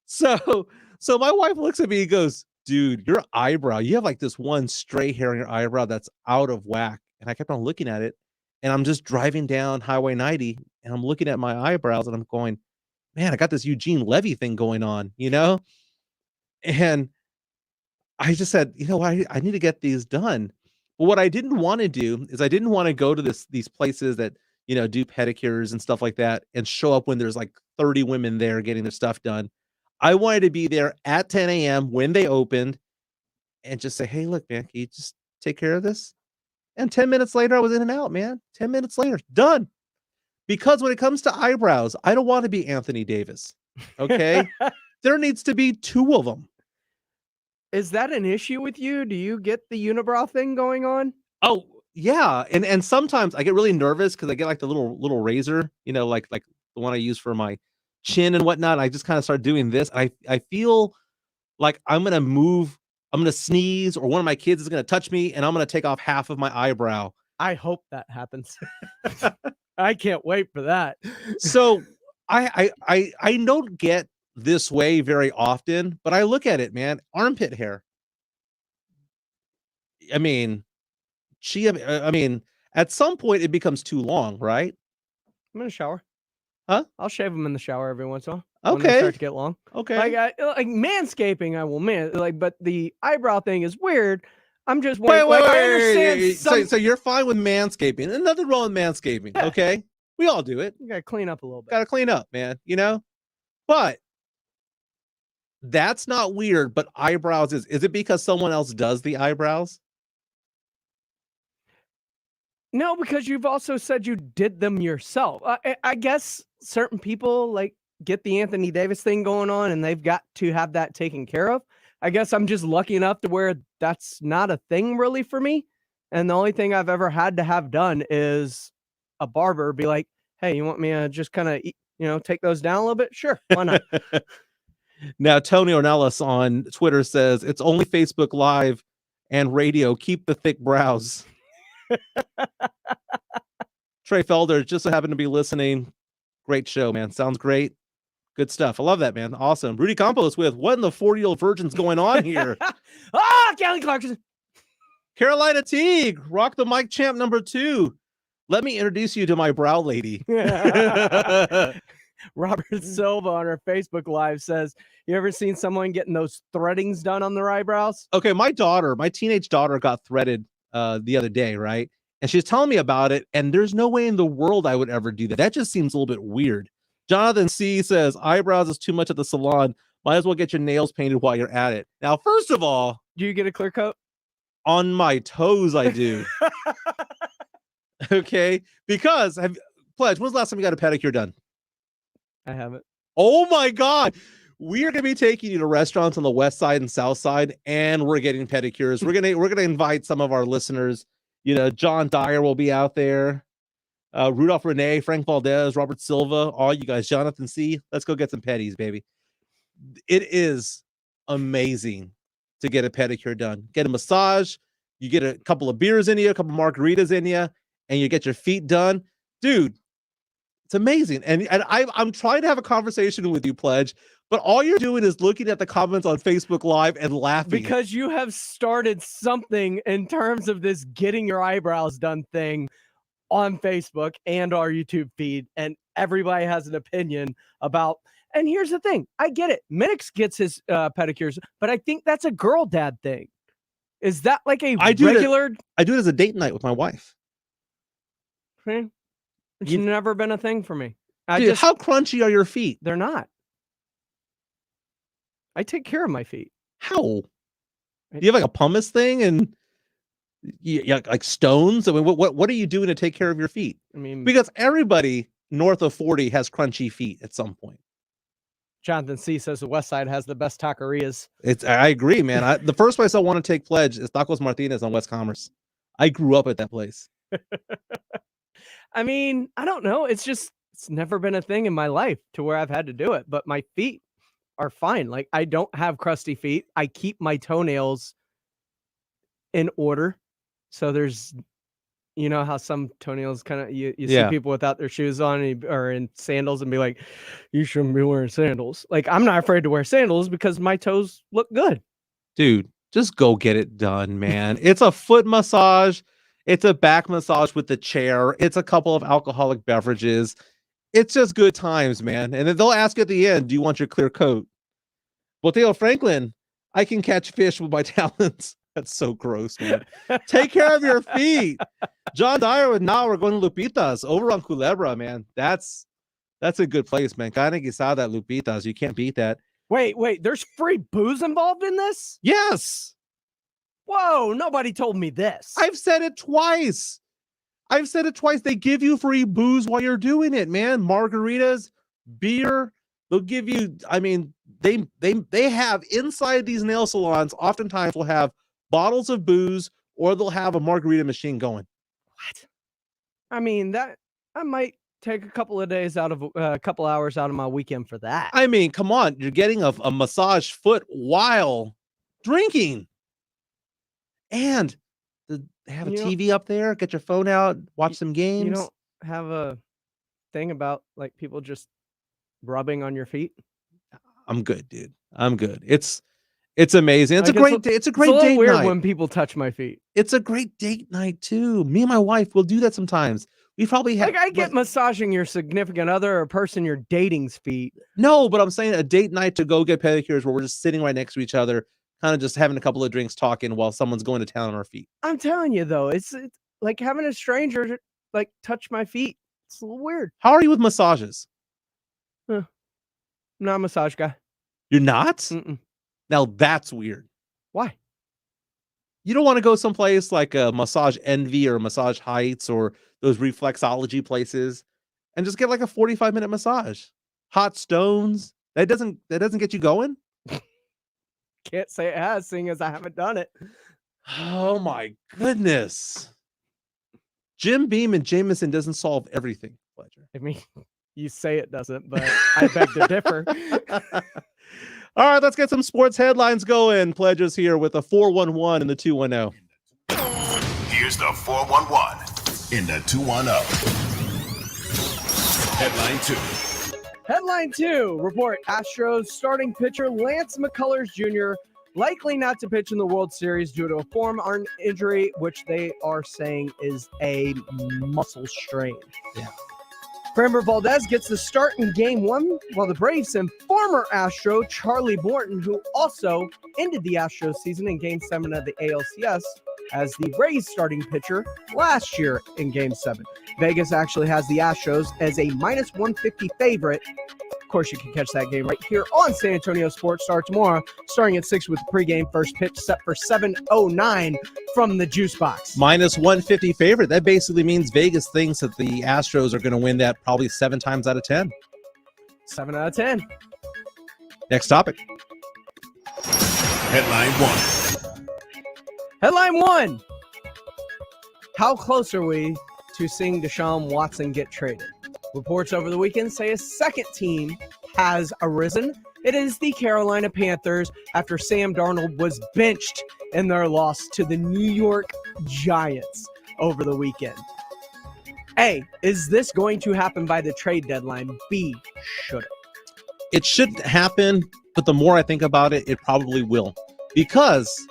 So my wife looks at me and goes, "Dude, your eyebrow, you have this one stray hair on your eyebrow that's out of whack." And I kept on looking at it, and I'm just driving down Highway 90 and I'm looking at my eyebrows and I'm going, "Man, I got this Eugene Levy thing going on, And I just said, I need to get these done. But what I didn't want to do is I didn't want to go to these places that, do pedicures and stuff like that and show up when there's like 30 women there getting their stuff done. I wanted to be there at 10 a.m. when they opened and just say, hey, look, man, can you just take care of this? And 10 minutes later, I was in and out, man. 10 minutes later, done. Because when it comes to eyebrows, I don't want to be Anthony Davis. Okay? There needs to be 2 of them. Is that an issue with you? Do you get the unibrow thing going on? Oh, yeah. And sometimes I get really nervous because I get like the little razor, like the one I use for my chin and whatnot. I just kind of start doing this. I feel like I'm going to move, I'm going to sneeze, or one of my kids is going to touch me and I'm going to take off half of my eyebrow. I hope that happens. I can't wait for that. So I don't get this way very often, but I look at it, man. Armpit hair. I mean, at some point it becomes too long, right? I'm in the shower. Huh? I'll shave them in the shower every once in a while. Okay. When they start to get long. Okay. Like manscaping, I will but the eyebrow thing is weird. I'm just wait. I understand. So you're fine with manscaping, and nothing wrong with manscaping. Yeah. Okay, we all do it. You gotta clean up a little bit. Gotta clean up, man. But that's not weird. But eyebrows is it because someone else does the eyebrows? No, because you've also said you did them yourself. I guess certain people like get the Anthony Davis thing going on and they've got to have that taken care of. I guess I'm just lucky enough to where that's not a thing really for me. And the only thing I've ever had to have done is a barber be like, hey, you want me to just kind of, take those down a little bit? Sure. Why not? Now, Tony Ornelas on Twitter says it's only Facebook Live and radio. Keep the thick brows. Trey Felder just so happened to be listening. Great show, man. Sounds great. Good stuff. I love that, man. Awesome. Rudy Campos with what in the 40-year-old virgin's going on here? Kelly Clarkson. Carolina Teague, rock the mic champ number 2. Let me introduce you to my brow lady. Robert Silva on our Facebook Live says, you ever seen someone getting those threadings done on their eyebrows? Okay, my teenage daughter got threaded the other day, right? And she's telling me about it, and there's no way in the world I would ever do that. That just seems a little bit weird. Jonathan C says, eyebrows is too much at the salon. Might as well get your nails painted while you're at it. Now, first of all, do you get a clear coat? On my toes, I do. Okay, because Pledge, when's the last time you got a pedicure done? I haven't. Oh my God. We are going to be taking you to restaurants on the west side and south side, and we're getting pedicures. We're going to invite some of our listeners. John Dyer will be out there. Rudolph Renee, Frank Valdez, Robert Silva, all you guys, Jonathan C. Let's go get some petties, baby. It is amazing to get a pedicure done. Get a massage. You get a couple of beers in you, a couple of margaritas in you, and you get your feet done. Dude, it's amazing. And I'm trying to have a conversation with you, Pledge, but all you're doing is looking at the comments on Facebook Live and laughing. Because you have started something in terms of this getting your eyebrows done thing on Facebook and our YouTube feed, and everybody has an opinion about. And here's the thing, I get it. Minix gets his pedicures, but I think that's a girl dad thing. Is that like a regular? I do it as a date night with my wife. Okay. It's never been a thing for me. Dude, how crunchy are your feet? They're not. I take care of my feet. How? Do you have like a pumice thing and like stones? I mean, what are you doing to take care of your feet? I mean, because everybody north of 40 has crunchy feet at some point. Jonathan C says the West Side has the best taquerias. I agree, man. The first place I want to take Pledge is Tacos Martinez on West Commerce. I grew up at that place. I mean, I don't know. It's never been a thing in my life to where I've had to do it, but my feet are fine. Like, I don't have crusty feet. I keep my toenails in order. So there's, how some toenails kind of, you see people without their shoes on or in sandals and be like, you shouldn't be wearing sandals. Like, I'm not afraid to wear sandals because my toes look good. Dude, just go get it done, man. It's a foot massage. It's a back massage with the chair. It's a couple of alcoholic beverages. It's just good times, man. And then they'll ask you at the end, do you want your clear coat? Well, Theo Franklin, I can catch fish with my talons. That's so gross, man. Take care of your feet. John Dyer with Now we're going to Lupitas over on Culebra, man. That's a good place, man. Carne guisada at Lupitas. You can't beat that. Wait. There's free booze involved in this? Yes. Whoa, nobody told me this. I've said it twice. They give you free booze while you're doing it, man. Margaritas, beer. They'll give you, I mean, they have inside these nail salons, oftentimes will have bottles of booze or they'll have a margarita machine going. What? I mean, that I might take a couple of days out of a couple hours out of my weekend for that. I mean, come on. You're getting a massage foot while drinking. And they have a TV up there. Get your phone out, watch some games. You don't have a thing about like people just rubbing on your feet? I'm good, dude. I'm good. It's amazing. It's a great day. It's a great date night. Weird when people touch my feet. It's a great date night too. Me and my wife will do that sometimes. We probably have. Like I get massaging your significant other or person you're dating's feet. No, but I'm saying a date night to go get pedicures where we're just sitting right next to each other, kind of just having a couple of drinks, talking while someone's going to town on our feet. I'm telling you though, it's like having a stranger like touch my feet. It's a little weird. How are you with massages? I'm not a massage guy. You're not? Mm-mm. Now that's weird. Why? You don't want to go someplace like a Massage Envy or Massage Heights or those reflexology places and just get like a 45-minute massage. Hot stones. That doesn't get you going? Can't say it has, seeing as I haven't done it. Oh my goodness. Jim Beam and Jameson doesn't solve everything, Fletcher. I mean, you say it doesn't, but I beg to differ. All right, let's get some sports headlines going. Pledges here with the 411 and the 210. Here's the 411 in the 210. Headline 2. Headline 2. Report Astros starting pitcher Lance McCullers Jr. likely not to pitch in the World Series due to a forearm injury, which they are saying is a muscle strain. Yeah. Framber Valdez gets the start in Game 1, while the Braves send former Astro Charlie Morton, who also ended the Astros season in Game 7 of the ALCS as the Braves starting pitcher last year in Game 7. Vegas actually has the Astros as a minus 150 favorite. Of course, you can catch that game right here on San Antonio Sports Star tomorrow, starting at 6 with the pregame. First pitch set for 7:09 from the Juice Box. Minus 150 favorite. That basically means Vegas thinks that the Astros are going to win that probably 7 times out of 10. 7 out of 10. Next topic. Headline 1. Headline 1. How close are we to seeing Deshaun Watson get traded? Reports over the weekend say a second team has arisen. It is the Carolina Panthers after Sam Darnold was benched in their loss to the New York Giants over the weekend. A, is this going to happen by the trade deadline? B, should it? It shouldn't happen, but the more I think about it, it probably will. Because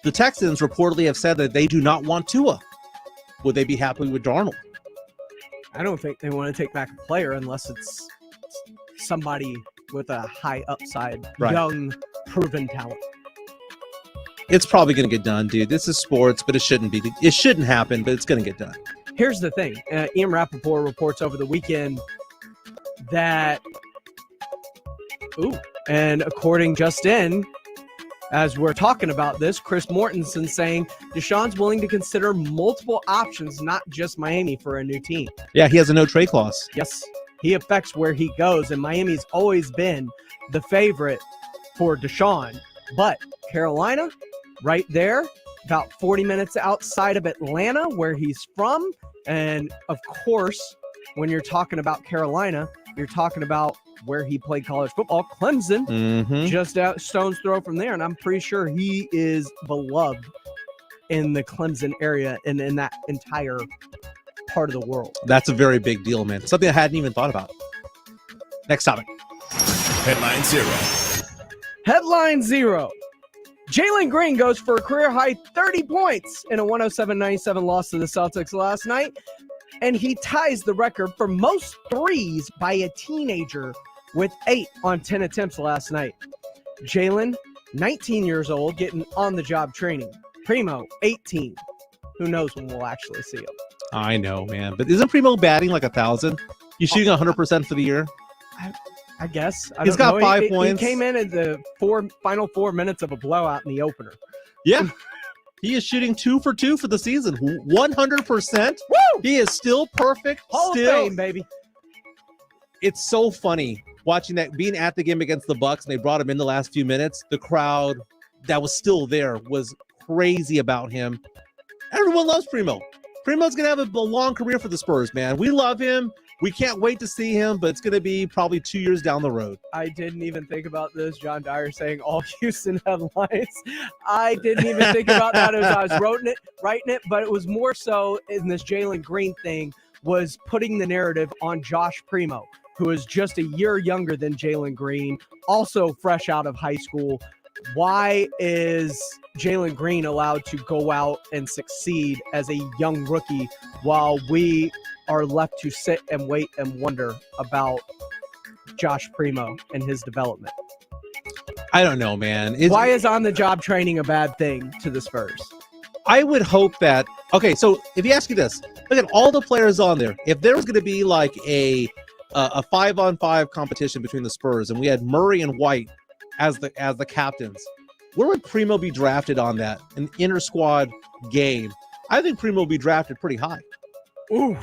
the Texans reportedly have said that they do not want Tua. Would they be happy with Darnold? I don't think they want to take back a player unless it's somebody with a high upside, Right. young, proven talent. It's probably going to get done, dude. This is sports, but it shouldn't be. It shouldn't happen, but it's going to get done. Here's the thing. Ian Rappaport reports over the weekend that, and according just in, as we're talking about this, Chris Mortensen saying Deshaun's willing to consider multiple options, not just Miami, for a new team. Yeah, he has a no-trade clause. Yes, he affects where he goes, and Miami's always been the favorite for Deshaun. But Carolina, right there, about 40 minutes outside of Atlanta, where he's from. And, of course, when you're talking about Carolina, you're talking about where he played college football, Clemson, just out stone's throw from there. And I'm pretty sure he is beloved in the Clemson area and in that entire part of the world. That's a very big deal, man. Something I hadn't even thought about. Next topic. Headline 0. Headline 0. Jalen Green goes for a career-high 30 points in a 107-97 loss to the Celtics last night. And he ties the record for most threes by a teenager with 8 on 10 attempts last night. Jalen 19 years old, getting on-the-job training. Primo, 18. Who knows when we'll actually see him? I know, man. But isn't Primo batting like 1,000? He's shooting 100% for the year. I guess. He's got 5 points. He came in at the final 4 minutes of a blowout in the opener. Yeah. He is shooting 2 for 2 for the season. 100%. Woo! He is still perfect. Hall of Fame, baby. It's so funny watching that, being at the game against the Bucks, and they brought him in the last few minutes. The crowd that was still there was crazy about him. Everyone loves Primo. Primo's going to have a long career for the Spurs, man. We love him. We can't wait to see him, but it's going to be probably 2 years down the road. I didn't even think about this. John Dyer saying all Houston headlines. I didn't even think about that as I was writing it, but it was more so in this Jalen Green thing was putting the narrative on Josh Primo, who is just a year younger than Jalen Green, also fresh out of high school. Why is Jalen Green allowed to go out and succeed as a young rookie while we are left to sit and wait and wonder about Josh Primo and his development? I don't know, man. Why is on-the-job training a bad thing to the Spurs? I would hope that, okay, so if you ask you this, look at all the players on there. If there was going to be like a 5-on-5 competition between the Spurs and we had Murray and White as the captains, where would Primo be drafted on that? An inter-squad game. I think Primo will be drafted pretty high. Ooh.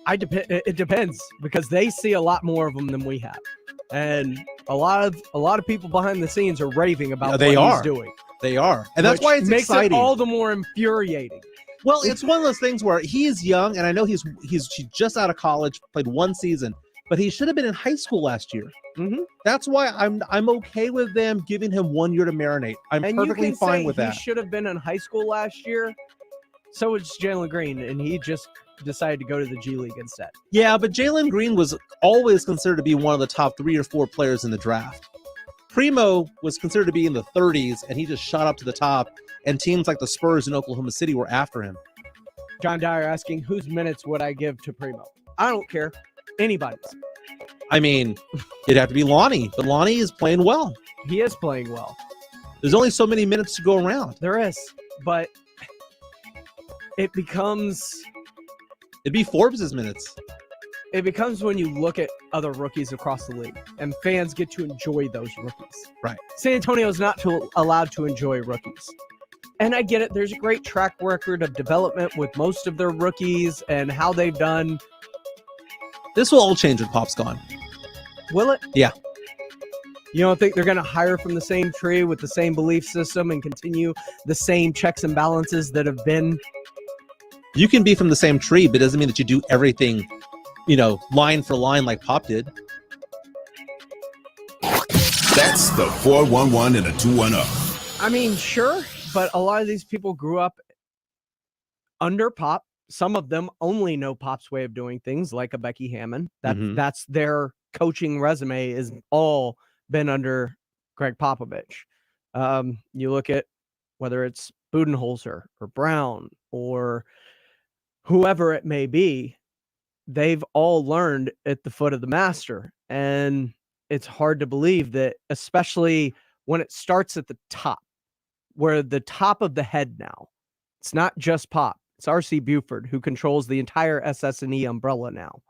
It depends, because they see a lot more of them than we have, and a lot of people behind the scenes are raving about what he's doing. They are, and that's why it's makes exciting. It all the more infuriating. Well, it's one of those things where he is young, and I know he's just out of college, played one season, but he should have been in high school last year. Mm-hmm. That's why I'm okay with them giving him 1 year to marinate. I'm perfectly fine with that. He should have been in high school last year. So it's Jalen Green, and he just decided to go to the G League instead. Yeah, but Jalen Green was always considered to be one of the top 3 or 4 players in the draft. Primo was considered to be in the 30s, and he just shot up to the top, and teams like the Spurs in Oklahoma City were after him. John Dyer asking, whose minutes would I give to Primo? I don't care. Anybody's. I mean, it'd have to be Lonnie, but Lonnie is playing well. He is playing well. There's only so many minutes to go around. There is, but it becomes... It'd be Forbes' minutes. It becomes when you look at other rookies across the league, and fans get to enjoy those rookies. Right. San Antonio's not allowed to enjoy rookies. And I get it. There's a great track record of development with most of their rookies and how they've done. This will all change when Pop's gone. Will it? Yeah. You don't think they're going to hire from the same tree with the same belief system and continue the same checks and balances that have been? You can be from the same tree, but it doesn't mean that you do everything, line for line like Pop did. That's the 411 and a 210. I mean, sure, but a lot of these people grew up under Pop. Some of them only know Pop's way of doing things, like a Becky Hammond. That's their coaching resume is all been under Greg Popovich. You look at whether it's Budenholzer or Brown or whoever it may be, they've all learned at the foot of the master. And it's hard to believe that, especially when it starts at the top, where the top of the head now, it's not just Pop. It's R.C. Buford, who controls the entire SS&E umbrella now.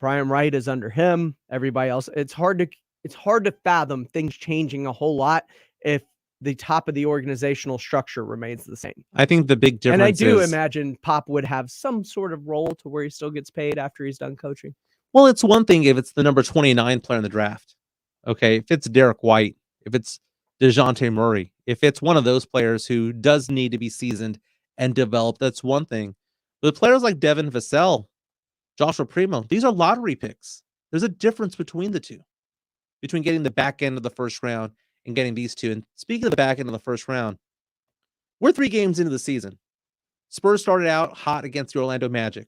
Brian Wright is under him. Everybody else. It's hard to fathom things changing a whole lot if the top of the organizational structure remains the same. I think the big difference and I do is, imagine Pop would have some sort of role to where he still gets paid after he's done coaching. Well, it's one thing if it's the number 29 player in the draft. Okay, if it's Derek White, if it's DeJounte Murray, if it's one of those players who does need to be seasoned and developed, that's one thing. But players like Devin Vassell, Joshua Primo, these are lottery picks. There's a difference between the two, between getting the back end of the first round and getting these two. And speaking of the back end of the first round, we're 3 games into the season. Spurs started out hot against the Orlando Magic,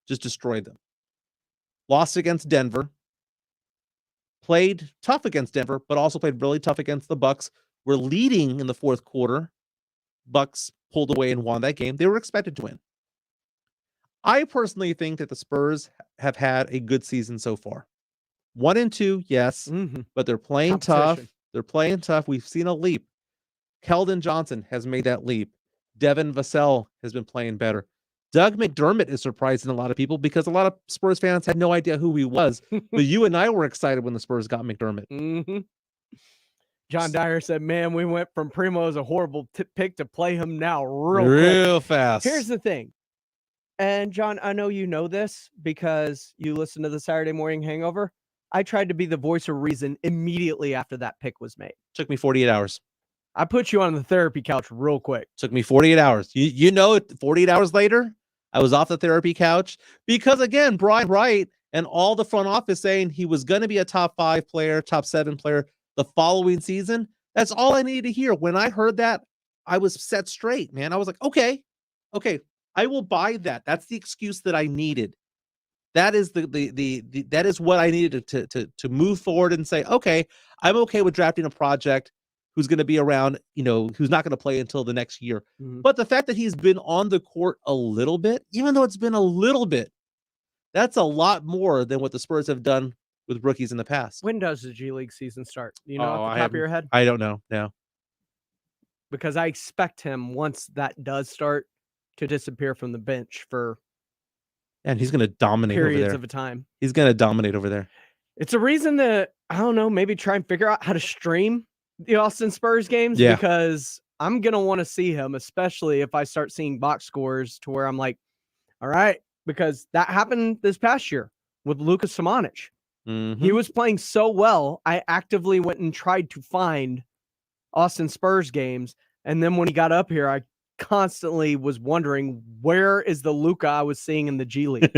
just destroyed them. Lost against Denver, played tough against Denver, but also played really tough against the Bucks. We're leading in the fourth quarter. Bucks pulled away and won that game. They were expected to win. I personally think that the Spurs have had a good season so far. 1-2, yes, but they're playing tough. Competition. They're playing tough. We've seen a leap. Keldon Johnson has made that leap. Devin Vassell has been playing better. Doug McDermott is surprising a lot of people because a lot of Spurs fans had no idea who he was. But you and I were excited when the Spurs got McDermott. John Dyer said, man, we went from Primo as a horrible pick to play him now real fast. Here's the thing. And John, I know you know this because you listen to the Saturday Morning Hangover. I tried to be the voice of reason immediately after that pick was made. Took me 48 hours. I put you on the therapy couch real quick. Took me 48 hours. You know, 48 hours later, I was off the therapy couch because, again, Brian Wright and all the front office saying he was going to be a top 5 player, top 7 player the following season. That's all I needed to hear. When I heard that, I was set straight, man. I was like, okay, I will buy that. That's the excuse that I needed. That is that is what I needed to move forward and say, okay, I'm okay with drafting a project who's going to be around, who's not going to play until the next year. But the fact that he's been on the court a little bit, even though it's been a little bit, that's a lot more than what the Spurs have done with rookies in the past. When does the G League season start? Do you know off the top of your head? I don't know now. Because I expect him, once that does start, to disappear from the bench for and he's going to dominate periods over there. of a time. He's going to dominate over there. It's a reason to, I don't know, maybe try and figure out how to stream the Austin Spurs games because I'm going to want to see him, especially if I start seeing box scores to where I'm like, all right, because that happened this past year with Luka Samanic. He was playing so well, I actively went and tried to find Austin Spurs games. And then when he got up here, I constantly was wondering, where is the Luka I was seeing in the G League?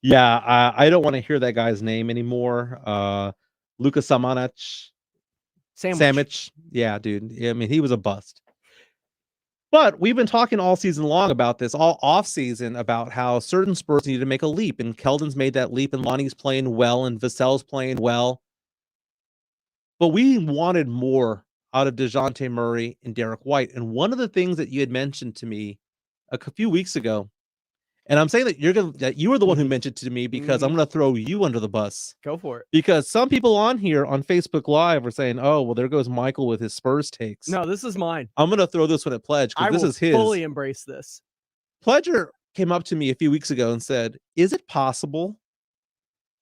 I don't want to hear that guy's name anymore. Luka Samanic. Sandwich. Yeah, dude. I mean, he was a bust. But we've been talking all season long about this, all off season, about how certain Spurs need to make a leap. And Keldon's made that leap, and Lonnie's playing well, and Vassell's playing well. But we wanted more out of DeJounte Murray and Derek White. And one of the things that you had mentioned to me a few weeks ago, and I'm saying that you were the one who mentioned it to me because I'm going to throw you under the bus. Go for it. Because some people on here on Facebook Live are saying, oh, well, there goes Michael with his Spurs takes. No, this is mine. I'm going to throw this one at Pledge because this is his. I will fully embrace this. Pledger came up to me a few weeks ago and said, is it possible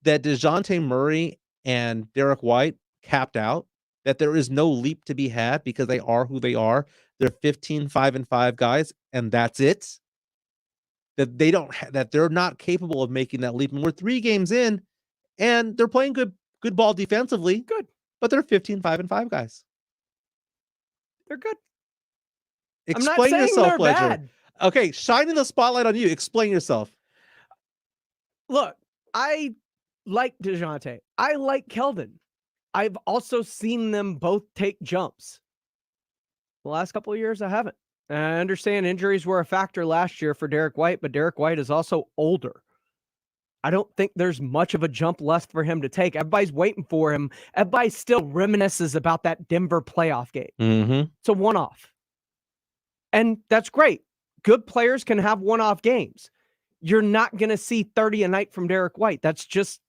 that DeJounte Murray and Derek White capped out? That there is no leap to be had because they are who they are. They're 15, 5-5 guys, and that's it. That they don't that they're not capable of making that leap. And we're 3 games in, and they're playing good ball defensively. Good. But they're 15, 5-5 guys. They're good. Explain yourself, Pledger. Okay, shining the spotlight on you. Explain yourself. Look, I like DeJounte. I like Keldon. I've also seen them both take jumps. The last couple of years, I haven't. I understand injuries were a factor last year for Derek White, but Derek White is also older. I don't think there's much of a jump left for him to take. Everybody's waiting for him. Everybody still reminisces about that Denver playoff game. It's a one-off. And that's great. Good players can have one-off games. You're not going to see 30 a night from Derek White. That's just,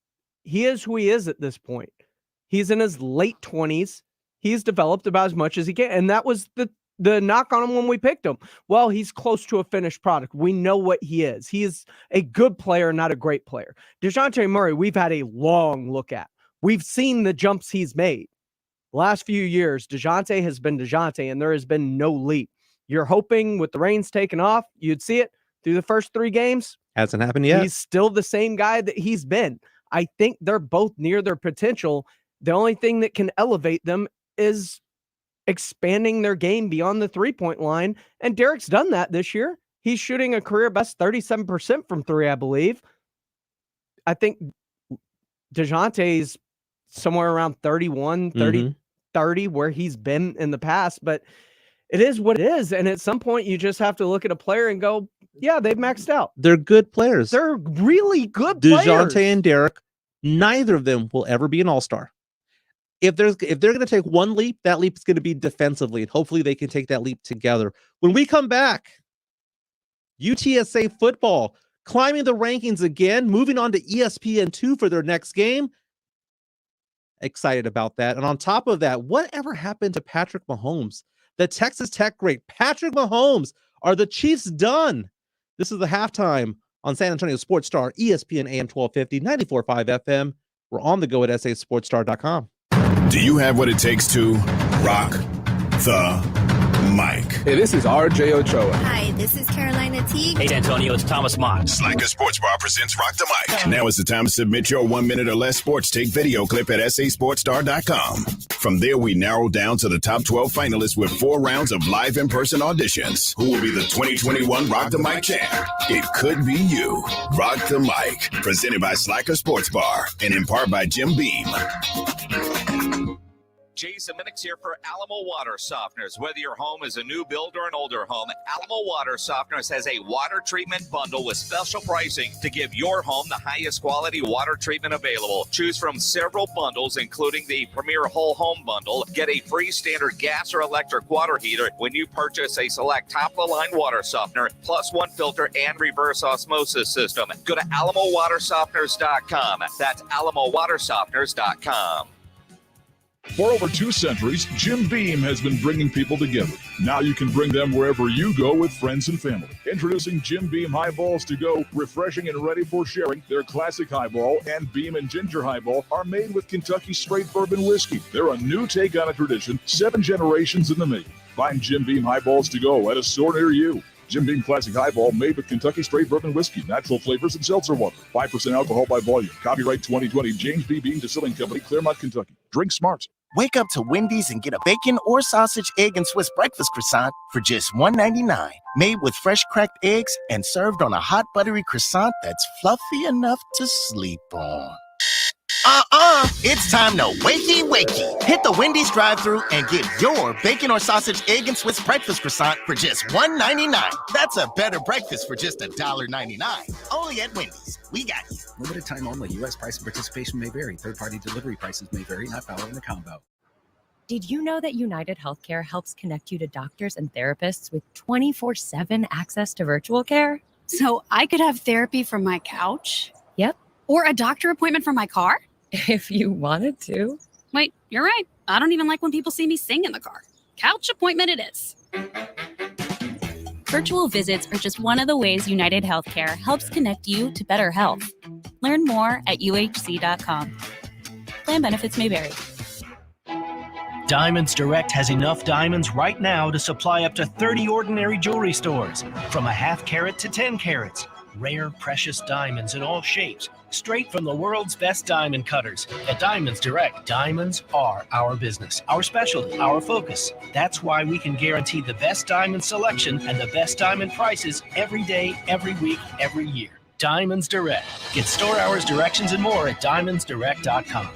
he is who he is at this point. He's in his late 20s. He's developed about as much as he can. And that was the knock on him when we picked him. Well, he's close to a finished product. We know what he is. He is a good player, not a great player. DeJounte Murray, we've had a long look at. We've seen the jumps he's made. The last few years, DeJounte has been DeJounte, and there has been no leap. You're hoping with the reins taken off, you'd see it through the first 3 games. Hasn't happened yet. He's still the same guy that he's been. I think they're both near their potential. The only thing that can elevate them is expanding their game beyond the 3-point line. And Derek's done that this year. He's shooting a career best 37% from 3, I believe. I think DeJounte's somewhere around 31, 30, where he's been in the past. But it is what it is. And at some point, you just have to look at a player and go, yeah, they've maxed out. They're good players. They're really good players. DeJounte and Derek, neither of them will ever be an all-star. If they're going to take one leap, that leap is going to be defensively, and hopefully they can take that leap together. When we come back, UTSA football climbing the rankings again, moving on to ESPN2 for their next game. Excited about that. And on top of that, whatever happened to Patrick Mahomes? The Texas Tech great Patrick Mahomes. Are the Chiefs done? This is the halftime on San Antonio Sports Star, ESPN AM 1250, 94.5 FM. We're on the go at sasportstar.com. Do you have what it takes to rock the mic? Hey, this is RJ Ochoa. Hi, this is Carolina Teague. Hey, Antonio, it's Thomas Mott. Slacker Sports Bar presents Rock the Mic. Now is the time to submit your 1 minute or less sports take video clip at sasportstar.com. From there, we narrow down to the top 12 finalists with 4 rounds of live in-person auditions. Who will be the 2021 Rock the Mic champ? It could be you. Rock the Mic, presented by Slacker Sports Bar and in part by Jim Beam. Jason Minix here for Alamo Water Softeners. Whether your home is a new build or an older home, Alamo Water Softeners has a water treatment bundle with special pricing to give your home the highest quality water treatment available. Choose from several bundles, including the Premier Whole Home Bundle. Get a free standard gas or electric water heater when you purchase a select top-of-the-line water softener, plus 1 filter and reverse osmosis system. Go to AlamoWaterSofteners.com. That's AlamoWaterSofteners.com. For over 2 centuries, Jim Beam has been bringing people together. Now you can bring them wherever you go with friends and family. Introducing Jim Beam Highballs to go, refreshing and ready for sharing. Their classic highball and Beam and Ginger Highball are made with Kentucky straight bourbon whiskey. They're a new take on a tradition, 7 generations in the making. Find Jim Beam Highballs to go at a store near you. Jim Beam Classic Highball made with Kentucky straight bourbon whiskey, natural flavors, and seltzer water. 5% alcohol by volume. Copyright 2020, James B. Beam Distilling Company, Claremont, Kentucky. Drink smart. Wake up to Wendy's and get a bacon or sausage, egg, and Swiss breakfast croissant for just $1.99. Made with fresh cracked eggs and served on a hot buttery croissant that's fluffy enough to sleep on. It's time to wakey. Hit the Wendy's drive-thru and get your bacon or sausage, egg, and Swiss breakfast croissant for just $1.99. That's a better breakfast for just $1.99. Only at Wendy's. We got you. Limited time only. U.S. price and participation may vary. Third-party delivery prices may vary. Not valid in the combo. Did you know that United Healthcare helps connect you to doctors and therapists with 24/7 access to virtual care? So I could have therapy from my couch? Yep. Or a doctor appointment from my car? If you wanted to. Wait, you're right. I don't even like when people see me sing in the car. Couch appointment it is. Virtual visits are just one of the ways United Healthcare helps connect you to better health. Learn more at uhc.com. Plan benefits may vary. Diamonds Direct has enough diamonds right now to supply up to 30 ordinary jewelry stores, from a half carat to 10 carats. Rare, precious diamonds in all shapes, straight from the world's best diamond cutters. At Diamonds Direct, diamonds are our business, our specialty, our focus. That's why we can guarantee the best diamond selection and the best diamond prices every day, every week, every year. Diamonds Direct. Get store hours, directions, and more at diamondsdirect.com.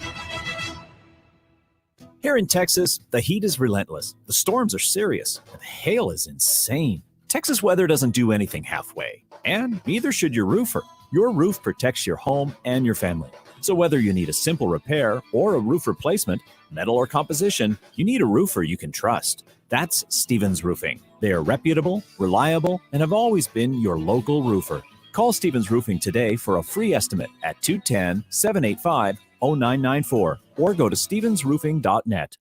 Here in Texas, the heat is relentless. The storms are serious. The hail is insane. Texas weather doesn't do anything halfway, and neither should your roofer. Your roof protects your home and your family. So whether you need a simple repair or a roof replacement, metal or composition, you need a roofer you can trust. That's Stevens Roofing. They are reputable, reliable, and have always been your local roofer. Call Stevens Roofing today for a free estimate at 210-785-0994 or go to stevensroofing.net.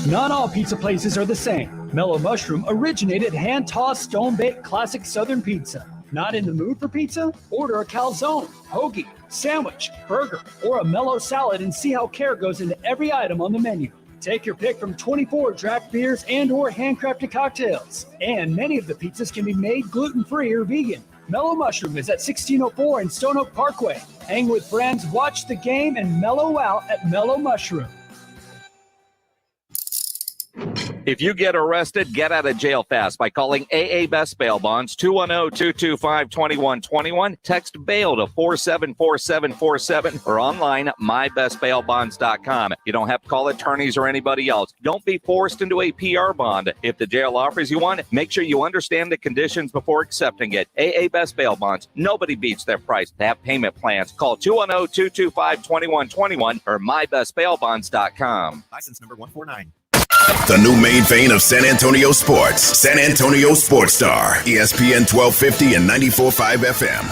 Not all pizza places are the same. Mellow Mushroom originated hand-tossed, stone-baked classic Southern pizza. Not in the mood for pizza? Order a calzone, hoagie, sandwich, burger, or a mellow salad and see how care goes into every item on the menu. Take your pick from 24 draft beers and or handcrafted cocktails. And many of the pizzas can be made gluten-free or vegan. Mellow Mushroom is at 1604 in Stone Oak Parkway. Hang with friends, watch the game, and mellow out at Mellow Mushroom. If you get arrested, get out of jail fast by calling AA Best Bail Bonds, 210-225-2121. Text bail to 474747 or online at mybestbailbonds.com. You don't have to call attorneys or anybody else. Don't be forced into a PR bond. If the jail offers you one, make sure you understand the conditions before accepting it. AA Best Bail Bonds. Nobody beats their price. They have payment plans. Call 210-225-2121 or mybestbailbonds.com. License number 149. The new main vein of San Antonio sports. San Antonio Sports Star. ESPN 1250 and 94.5 FM.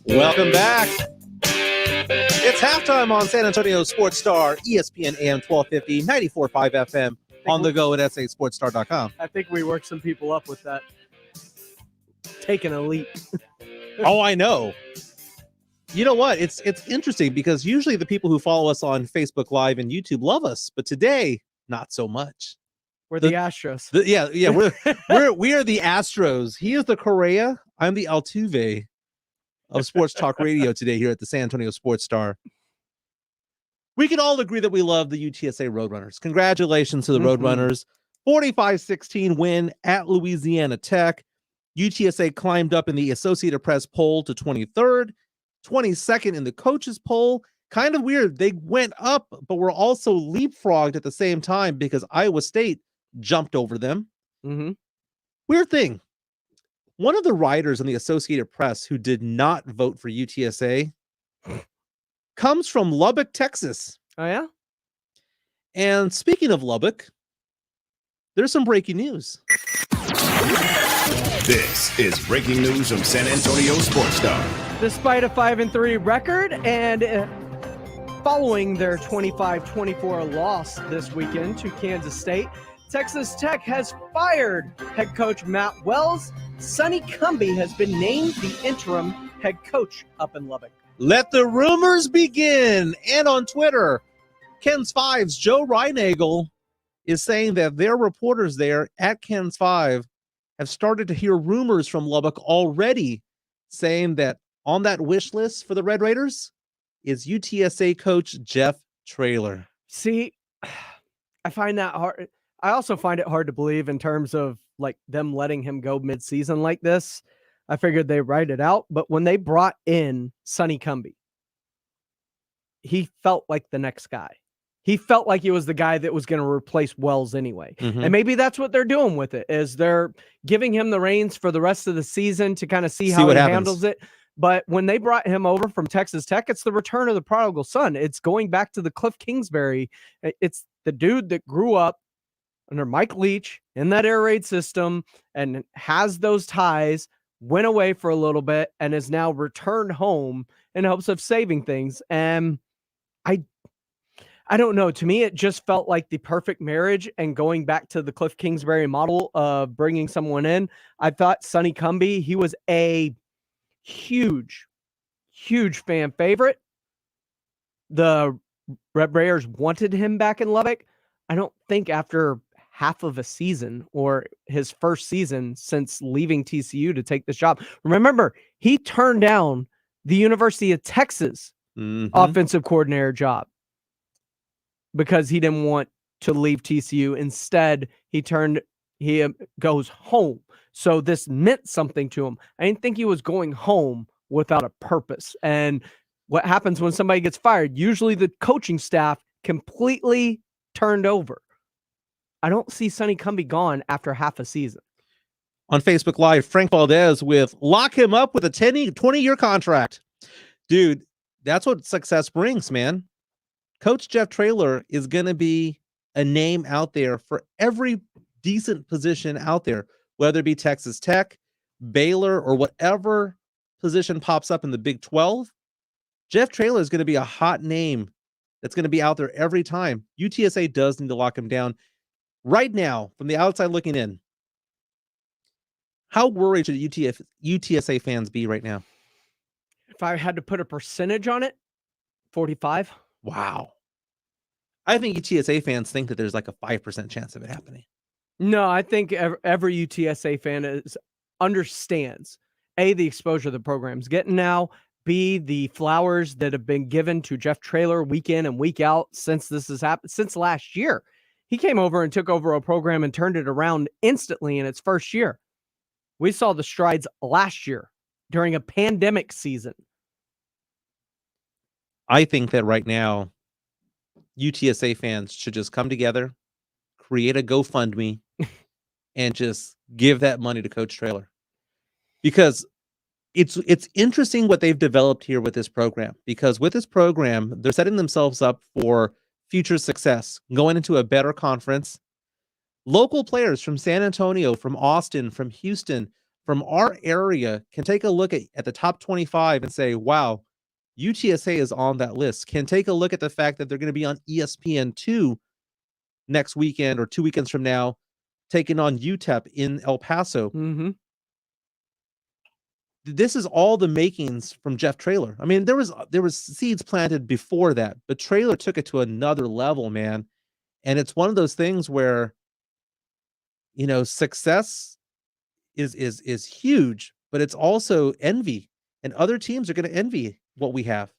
Welcome back. It's halftime on San Antonio Sports Star, ESPN AM 1250, 94.5 FM, on the go at sasportstar.com. I think we worked some people up with that. Taking a leap. Oh, I know. You know what? It's interesting because usually the people who follow us on Facebook Live and YouTube love us, but today, not so much. We're the Astros. We are the Astros. He is the Correa. I'm the Altuve of Sports Talk Radio today here at the San Antonio Sports Star. We can all agree that we love the UTSA Roadrunners. Congratulations to the Roadrunners. 45-16 win at Louisiana Tech. UTSA climbed up in the Associated Press poll to 23rd, 22nd in the coaches poll. Kind of weird. They went up, but were also leapfrogged at the same time because Iowa State jumped over them. Weird thing. One of the writers in the Associated Press who did not vote for UTSA comes from Lubbock, Texas. Oh, yeah? And speaking of Lubbock, there's some breaking news. This is breaking news from San Antonio Sports Star. Despite a 5-3 record and following their 25-24 loss this weekend to Kansas State, Texas Tech has fired head coach Matt Wells. Sonny Cumbie has been named the interim head coach up in Lubbock. Let the rumors begin. And on Twitter, Ken's Five's Joe Reinagel is saying that their reporters there at Ken's Five have started to hear rumors from Lubbock already saying that on that wish list for the Red Raiders is UTSA coach Jeff Traylor. See, I find that hard. I also find it hard to believe in terms of like them letting him go mid-season like this. I figured they write it out, but when they brought in Sonny Cumbie, he felt like the next guy. He felt like he was the guy that was going to replace Wells anyway. And maybe that's what they're doing with it, is they're giving him the reins for the rest of the season to kind of see how he handles it. But when they brought him over from Texas Tech, it's the return of the prodigal son. It's going back to the Cliff Kingsbury. It's the dude that grew up under Mike Leach in that air raid system and has those ties, went away for a little bit, and is now returned home in hopes of saving things. And I don't know. To me, it just felt like the perfect marriage, and going back to the Cliff Kingsbury model of bringing someone in. I thought Sonny Cumbie, he was a huge fan favorite. The Red Raiders wanted him back in Lubbock. I don't think after half of a season or his first season since leaving TCU to take this job. Remember, he turned down the University of Texas offensive coordinator job because he didn't want to leave TCU. Instead, he goes home. So this meant something to him. I didn't think he was going home without a purpose. And what happens when somebody gets fired? Usually the coaching staff completely turned over. I don't see Sonny Cumbie gone after half a season. On Facebook Live, Frank Valdez with lock him up with a 20-year contract. Dude, that's what success brings, man. Coach Jeff Traylor is going to be a name out there for every decent position out there, whether it be Texas Tech, Baylor, or whatever position pops up in the Big 12. Jeff Traylor is going to be a hot name that's going to be out there every time. UTSA does need to lock him down. Right now, from the outside looking in, how worried should UTSA fans be right now? If I had to put a percentage on it, 45. Wow. I think UTSA fans think that there's like a 5% chance of it happening. No, I think every UTSA fan understands, A, the exposure the program's getting now, B, the flowers that have been given to Jeff Traylor week in and week out since this has happened, since last year. He came over and took over a program and turned it around instantly in its first year. We saw the strides last year during a pandemic season. I think that right now, UTSA fans should just come together, create a GoFundMe, and just give that money to Coach Traylor. Because it's interesting what they've developed here with this program. Because with this program, they're setting themselves up for future success, going into a better conference. Local players from San Antonio, from Austin, from Houston, from our area can take a look at the top 25 and say, wow, UTSA is on that list, can take a look at the fact that they're going to be on ESPN2 next weekend or 2 weekends from now, taking on UTEP in El Paso. Mm-hmm. This is all the makings from Jeff Traylor. I mean, there was seeds planted before that, but Traylor took it to another level, man. And it's one of those things where, you know, success is huge, but it's also envy, and other teams are going to envy what we have.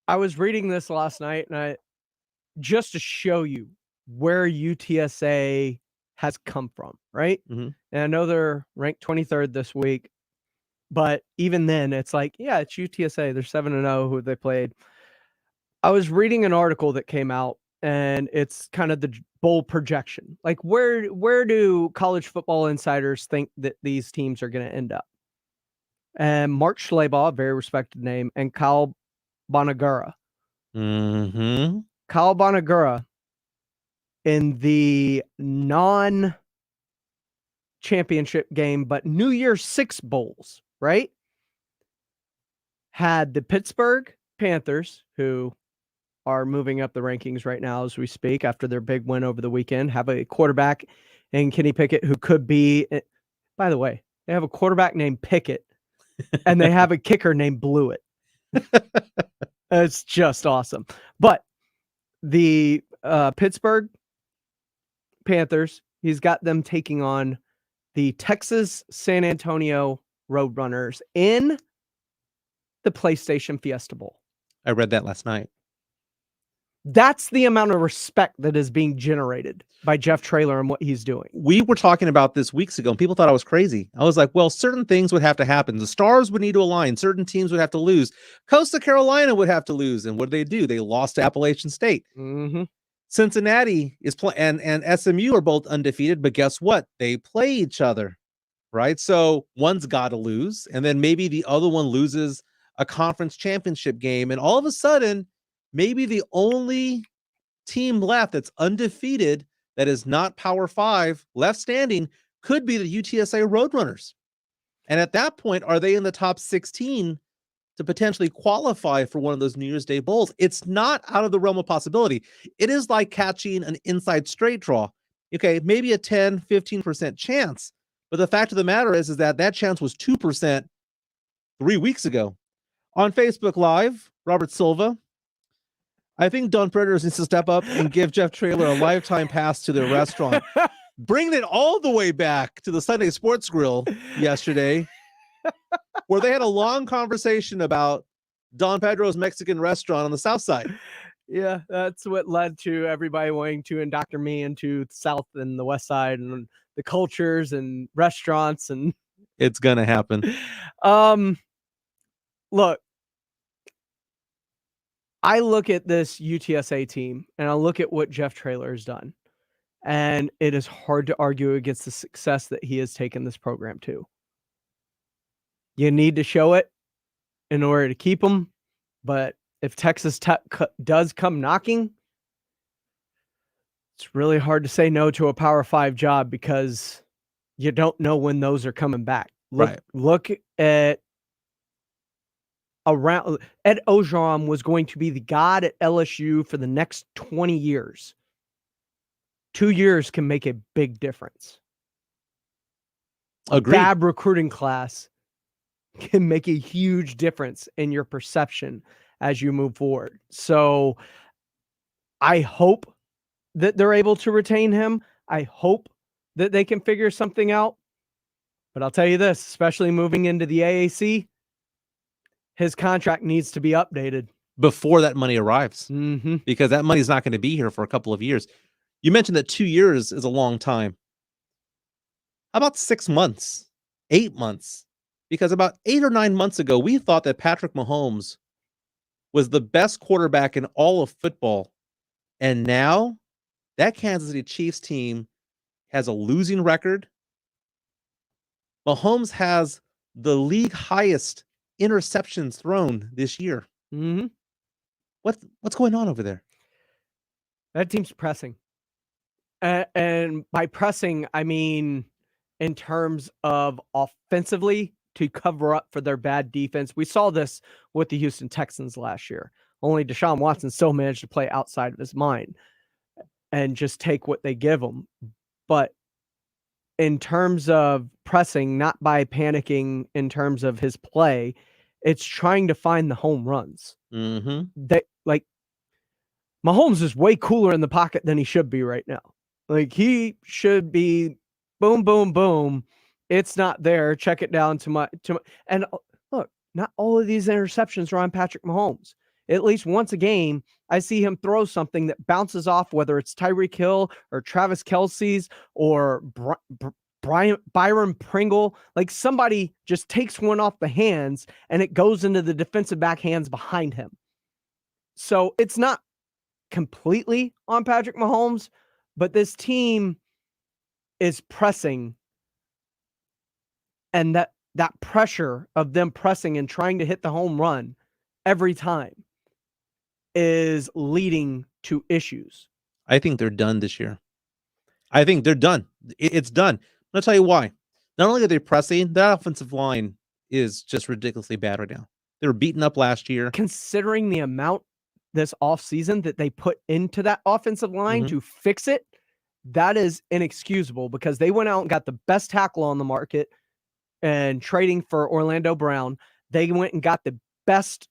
I was reading this last night, and just to show you where UTSA has come from, right? Mm-hmm. And I know they're ranked 23rd this week, but even then, it's like, yeah, it's UTSA. They're 7-0 who they played. I was reading an article that came out, and it's kind of the bowl projection. Like, where do college football insiders think that these teams are going to end up? And Mark Schleybaugh, a very respected name, and Kyle Bonagura. Mm-hmm. Kyle Bonagura in the non-championship game, but New Year's Six bowls, right? Had the Pittsburgh Panthers, who are moving up the rankings right now as we speak after their big win over the weekend, have a quarterback in Kenny Pickett who could be, by the way, they have a quarterback named Pickett and they have a kicker named Blewett. It's just awesome. But the Pittsburgh Panthers, he's got them taking on the Texas San Antonio Roadrunners in the PlayStation Fiesta Bowl. I read that last night. That's the amount of respect that is being generated by Jeff Traylor and what he's doing. We were talking about this weeks ago, and people thought I was crazy. I was like, well, certain things would have to happen. The stars would need to align. Certain teams would have to lose. Coastal Carolina would have to lose. And what did they do? They lost to Appalachian State. Mm-hmm. Cincinnati is playing, and SMU are both undefeated, but guess what? They play each other, right? So one's got to lose, and then maybe the other one loses a conference championship game, and all of a sudden, maybe the only team left that's undefeated, that is not Power 5 left standing, could be the UTSA Roadrunners. And at that point, are they in the top 16 to potentially qualify for one of those New Year's Day bowls? It's not out of the realm of possibility. It is like catching an inside straight draw. Okay, maybe a 10, 15% chance. But the fact of the matter is that chance was 2% 3 weeks ago. On Facebook Live, Robert Silva, I think Don Predators needs to step up and give Jeff Traylor a lifetime pass to their restaurant. Bring it all the way back to the Sunday Sports Grill yesterday, where they had a long conversation about Don Pedro's Mexican restaurant on the South Side. Yeah, that's what led to everybody wanting to indoctrinate me into the South and the West Side and the cultures and restaurants. And it's going to happen. Look, I look at this UTSA team and I look at what Jeff Traylor has done, and it is hard to argue against the success that he has taken this program to. You need to show it in order to keep them, but if Texas Tech does come knocking, it's really hard to say no to a Power 5 job because you don't know when those are coming back. Look at around Ed Ogeron was going to be the god at LSU for the next 20 years. 2 years can make a big difference. Agreed. A bad recruiting class can make a huge difference in your perception as you move forward. So I hope that they're able to retain him. I hope that they can figure something out. But I'll tell you this, especially moving into the AAC, his contract needs to be updated before that money arrives, because that money is not going to be here for a couple of years. You mentioned that 2 years is a long time. How about 6 months, 8 months? Because about 8 or 9 months ago, we thought that Patrick Mahomes was the best quarterback in all of football. And now that Kansas City Chiefs team has a losing record. Mahomes has the league highest interceptions thrown this year. Mm-hmm. What's going on over there? That team's pressing. And by pressing, I mean in terms of offensively to cover up for their bad defense. We saw this with the Houston Texans last year. Only Deshaun Watson still managed to play outside of his mind and just take what they give him. But in terms of pressing, not by panicking in terms of his play, it's trying to find the home runs. They like Mahomes is way cooler in the pocket than he should be right now. Like he should be boom, boom, boom. It's not there. Check it down to my and look, not all of these interceptions are on Patrick Mahomes. At least once a game, I see him throw something that bounces off, whether it's Tyreek Hill or Travis Kelce's or Byron Pringle. Like somebody just takes one off the hands and it goes into the defensive back hands behind him. So it's not completely on Patrick Mahomes, but this team is pressing, and that pressure of them pressing and trying to hit the home run every time is leading to issues. I think they're done this year. I think they're done. It's done. I'm going to tell you why. Not only are they pressing, that offensive line is just ridiculously bad right now. They were beaten up last year. Considering the amount this offseason that they put into that offensive line to fix it, that is inexcusable because they went out and got the best tackle on the market and trading for Orlando Brown. They went and got the best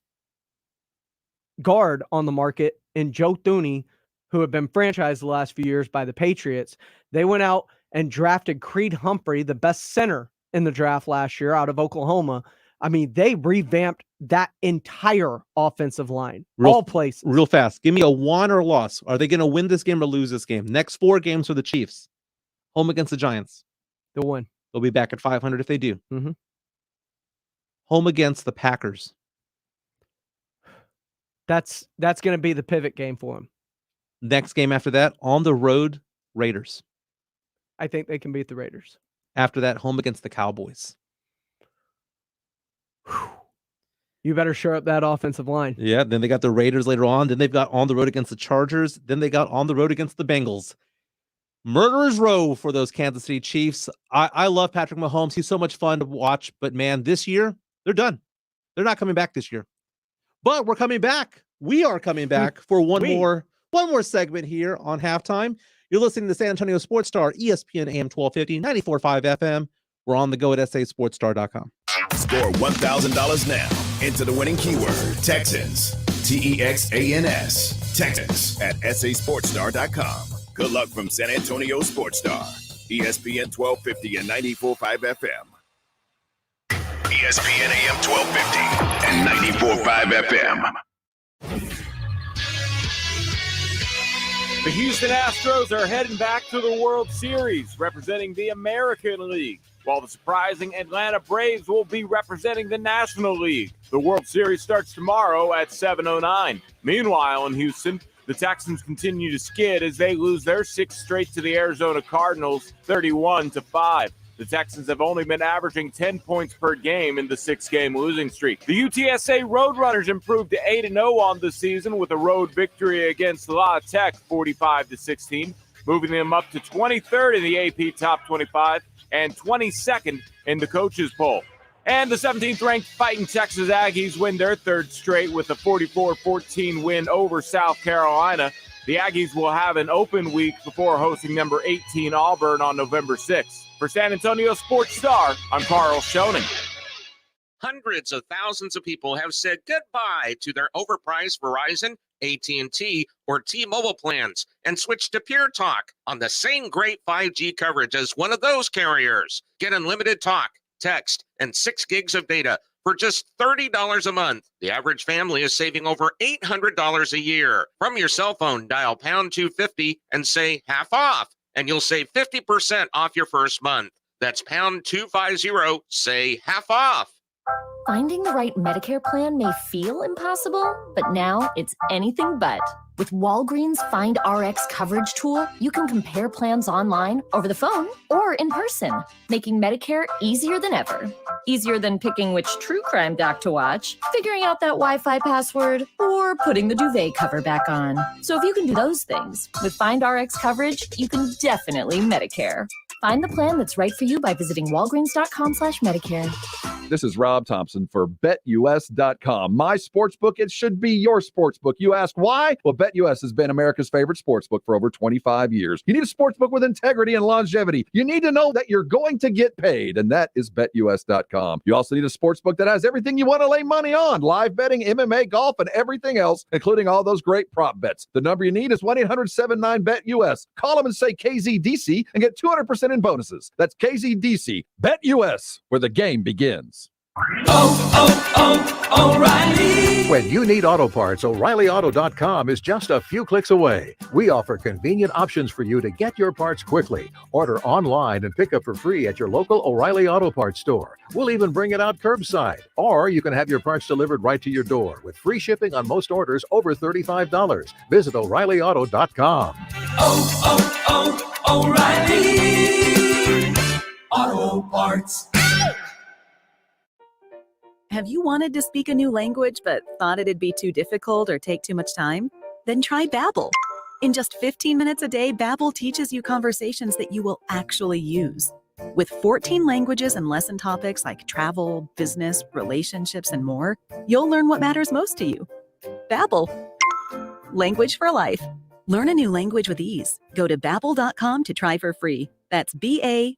guard on the market in Joe Thuney, who had been franchised the last few years by the Patriots. They went out and drafted Creed Humphrey, the best center in the draft last year out of Oklahoma. I mean, they revamped that entire offensive line, all places. Real fast. Give me a win or loss. Are they going to win this game or lose this game? Next 4 games for the Chiefs. Home against the Giants. They'll win. They'll be back at 500 if they do. Home against the Packers. That's going to be the pivot game for them. Next game after that, on the road, Raiders. I think they can beat the Raiders. After that, home against the Cowboys. You better shore up that offensive line. Yeah, then they got the Raiders later on. Then they've got on the road against the Chargers. Then they got on the road against the Bengals. Murderer's row for those Kansas City Chiefs. I love Patrick Mahomes. He's so much fun to watch. But, man, this year, they're done. They're not coming back this year. But we're coming back. We are coming back for one more segment here on Halftime. You're listening to San Antonio Sports Star, ESPN AM 1250, 94.5 FM. We're on the go at sasportstar.com. Score $1,000 now. Enter the winning keyword, Texans. TEXANS. Texans at sasportstar.com. Good luck from San Antonio Sports Star, ESPN 1250 and 94.5 FM. ESPN AM 1250 and 94.5 FM. The Houston Astros are heading back to the World Series, representing the American League, while the surprising Atlanta Braves will be representing the National League. The World Series starts tomorrow at 7:09. Meanwhile, in Houston, the Texans continue to skid as they lose their 6th straight to the Arizona Cardinals, 31-5. The Texans have only been averaging 10 points per game in the 6-game losing streak. The UTSA Roadrunners improved to 8-0 on the season with a road victory against La Tech, 45-16, moving them up to 23rd in the AP Top 25 and 22nd in the coaches poll. And the 17th-ranked Fighting Texas Aggies win their 3rd straight with a 44-14 win over South Carolina. The Aggies will have an open week before hosting number 18 Auburn on November 6th. For San Antonio Sports Star, I'm Carl Schoening. Hundreds of thousands of people have said goodbye to their overpriced Verizon, AT&T, or T-Mobile plans and switched to Pure Talk on the same great 5G coverage as one of those carriers. Get unlimited talk, text, and 6 gigs of data for just $30 a month. The average family is saving over $800 a year. From your cell phone, dial pound 250 and say half off, and you'll save 50% off your first month. That's pound 250, say half off. Finding the right Medicare plan may feel impossible, but now it's anything but. With Walgreens Find RX coverage tool, you can compare plans online, over the phone, or in person, making Medicare easier than ever. Easier than picking which true crime doc to watch, figuring out that Wi-Fi password, or putting the duvet cover back on. So if you can do those things, with Find RX coverage, you can definitely Medicare. Find the plan that's right for you by visiting walgreens.com/Medicare. This is Rob Thompson for BetUS.com. My sportsbook, it should be your sportsbook. You ask why? Well, BetUS has been America's favorite sportsbook for over 25 years. You need a sportsbook with integrity and longevity. You need to know that you're going to get paid, and that is BetUS.com. You also need a sportsbook that has everything you want to lay money on: live betting, MMA, golf, and everything else, including all those great prop bets. The number you need is 1-800-79-BET-US. Call them and say KZDC and get 200% in bonuses. That's KZDC. BetUS, where the game begins. O'Reilly. When you need auto parts, O'ReillyAuto.com is just a few clicks away. We offer convenient options for you to get your parts quickly. Order online and pick up for free at your local O'Reilly Auto Parts store. We'll even bring it out curbside. Or you can have your parts delivered right to your door with free shipping on most orders over $35. Visit O'ReillyAuto.com. O'Reilly Auto Parts. Have you wanted to speak a new language but thought it'd be too difficult or take too much time? Then try Babbel. In just 15 minutes a day, Babbel teaches you conversations that you will actually use. With 14 languages and lesson topics like travel, business, relationships, and more, you'll learn what matters most to you. Babbel. Language for life. Learn a new language with ease. Go to Babbel.com to try for free. That's BABBEL.com.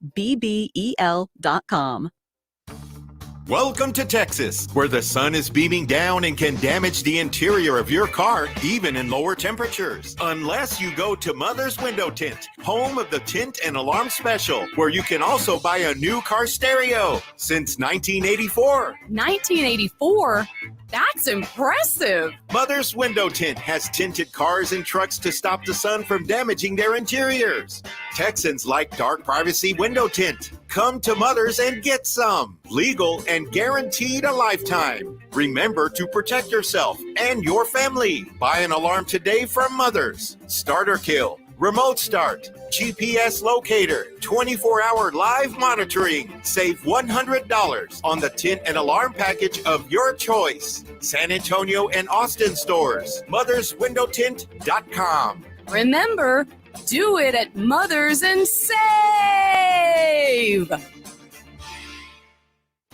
Welcome to Texas, where the sun is beaming down and can damage the interior of your car, even in lower temperatures. Unless you go to Mother's Window Tint, home of the Tint and Alarm Special, where you can also buy a new car stereo since 1984. 1984? That's impressive. Mother's Window Tint has tinted cars and trucks to stop the sun from damaging their interiors. Texans like dark privacy window tint. Come to Mother's and get some. Legal and guaranteed a lifetime. Remember to protect yourself and your family. Buy an alarm today from Mother's. Starter kill, remote start, GPS locator, 24-hour live monitoring. Save $100 on the tint and alarm package of your choice. San Antonio and Austin stores. MothersWindowTint.com. Remember, do it at Mother's and save!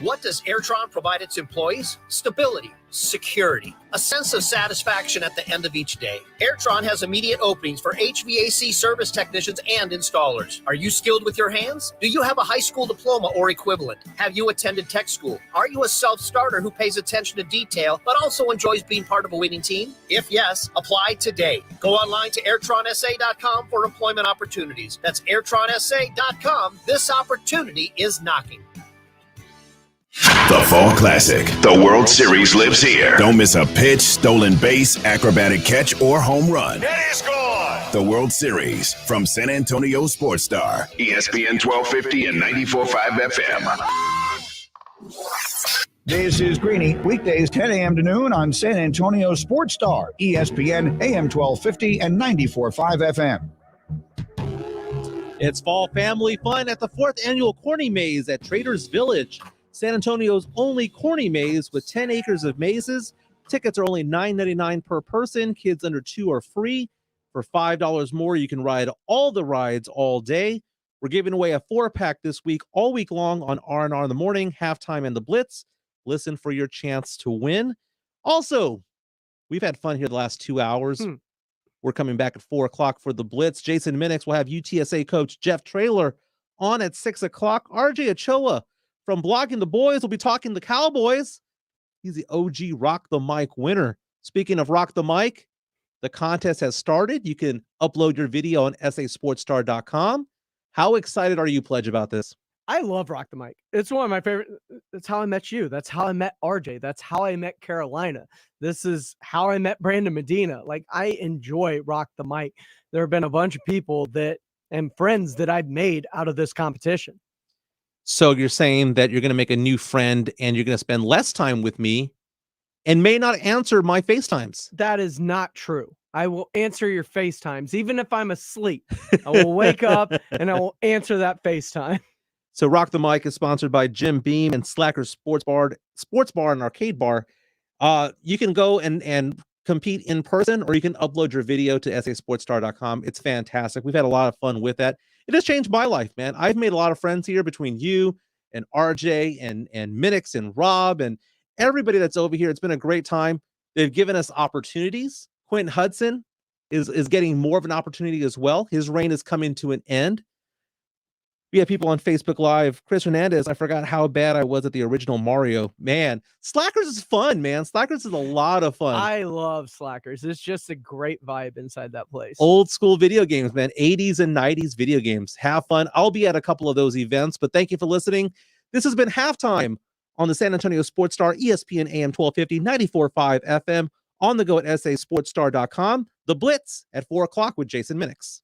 What does Airtron provide its employees? Stability, security, a sense of satisfaction at the end of each day. Airtron has immediate openings for HVAC service technicians and installers. Are you skilled with your hands? Do you have a high school diploma or equivalent? Have you attended tech school? Are you a self-starter who pays attention to detail but also enjoys being part of a winning team? If yes, apply today. Go online to airtronsa.com for employment opportunities. That's airtronsa.com. This opportunity is knocking. The Fall Classic. The World Series lives here. Don't miss a pitch, stolen base, acrobatic catch, or home run. It is gone. The World Series from San Antonio Sports Star. ESPN 1250 and 94.5 FM. This is Greeny, weekdays 10 a.m. to noon on San Antonio Sports Star, ESPN AM 1250 and 94.5 FM. It's fall family fun at the 4th annual Corny Maze at Traders Village. San Antonio's only corny maze with 10 acres of mazes. Tickets are only $9.99 per person. Kids under 2 are free. For $5 more, you can ride all the rides all day. We're giving away a 4-pack this week, all week long on R&R in the morning, halftime, and the Blitz. Listen for your chance to win. Also, we've had fun here the last 2 hours. We're coming back at 4 o'clock for the Blitz. Jason Minix will have UTSA coach Jeff Traylor on at 6 o'clock. RJ Ochoa from Blogging the Boys will be talking the Cowboys. He's the OG Rock the Mic winner. Speaking of Rock the Mic, the contest has started. You can upload your video on sasportstar.com. How excited are you, Pledge, about this? I love Rock the Mic. It's one of my favorite. That's how I met you. That's how I met RJ. That's how I met Carolina. This is how I met Brandon Medina. Like, I enjoy Rock the Mic. There have been a bunch of people that and friends that I've made out of this competition. So you're saying that you're going to make a new friend and you're going to spend less time with me and may not answer my FaceTimes. That is not true. I will answer your FaceTimes. Even if I'm asleep, I will wake up and I will answer that FaceTime. So Rock the Mic is sponsored by Jim Beam and Slacker Sports Bar and Arcade Bar. You can go and compete in person, or you can upload your video to sasportstar.com. It's fantastic. We've had a lot of fun with that. It has changed my life, man. I've made a lot of friends here between you and RJ and Minix and Rob and everybody that's over here. It's been a great time. They've given us opportunities. Quentin Hudson is getting more of an opportunity as well. His reign is coming to an end. We have people on Facebook Live. Chris Hernandez, I forgot how bad I was at the original Mario. Man, Slackers is fun, man. Slackers is a lot of fun. I love Slackers. It's just a great vibe inside that place. Old school video games, man. 80s and 90s video games. Have fun. I'll be at a couple of those events, but thank you for listening. This has been Halftime on the San Antonio Sports Star, ESPN AM 1250, 94.5 FM, on the go at sasportstar.com. The Blitz at 4 o'clock with Jason Minix.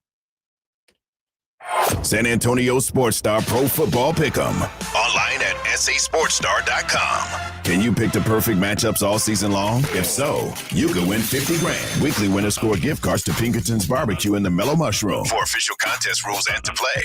San Antonio Sports Star Pro Football Pick'em. Online at sasportstar.com. Can you pick the perfect matchups all season long? If so, you could win $50,000. Weekly winners score gift cards to Pinkerton's Barbecue and the Mellow Mushroom. For official contest rules and to play,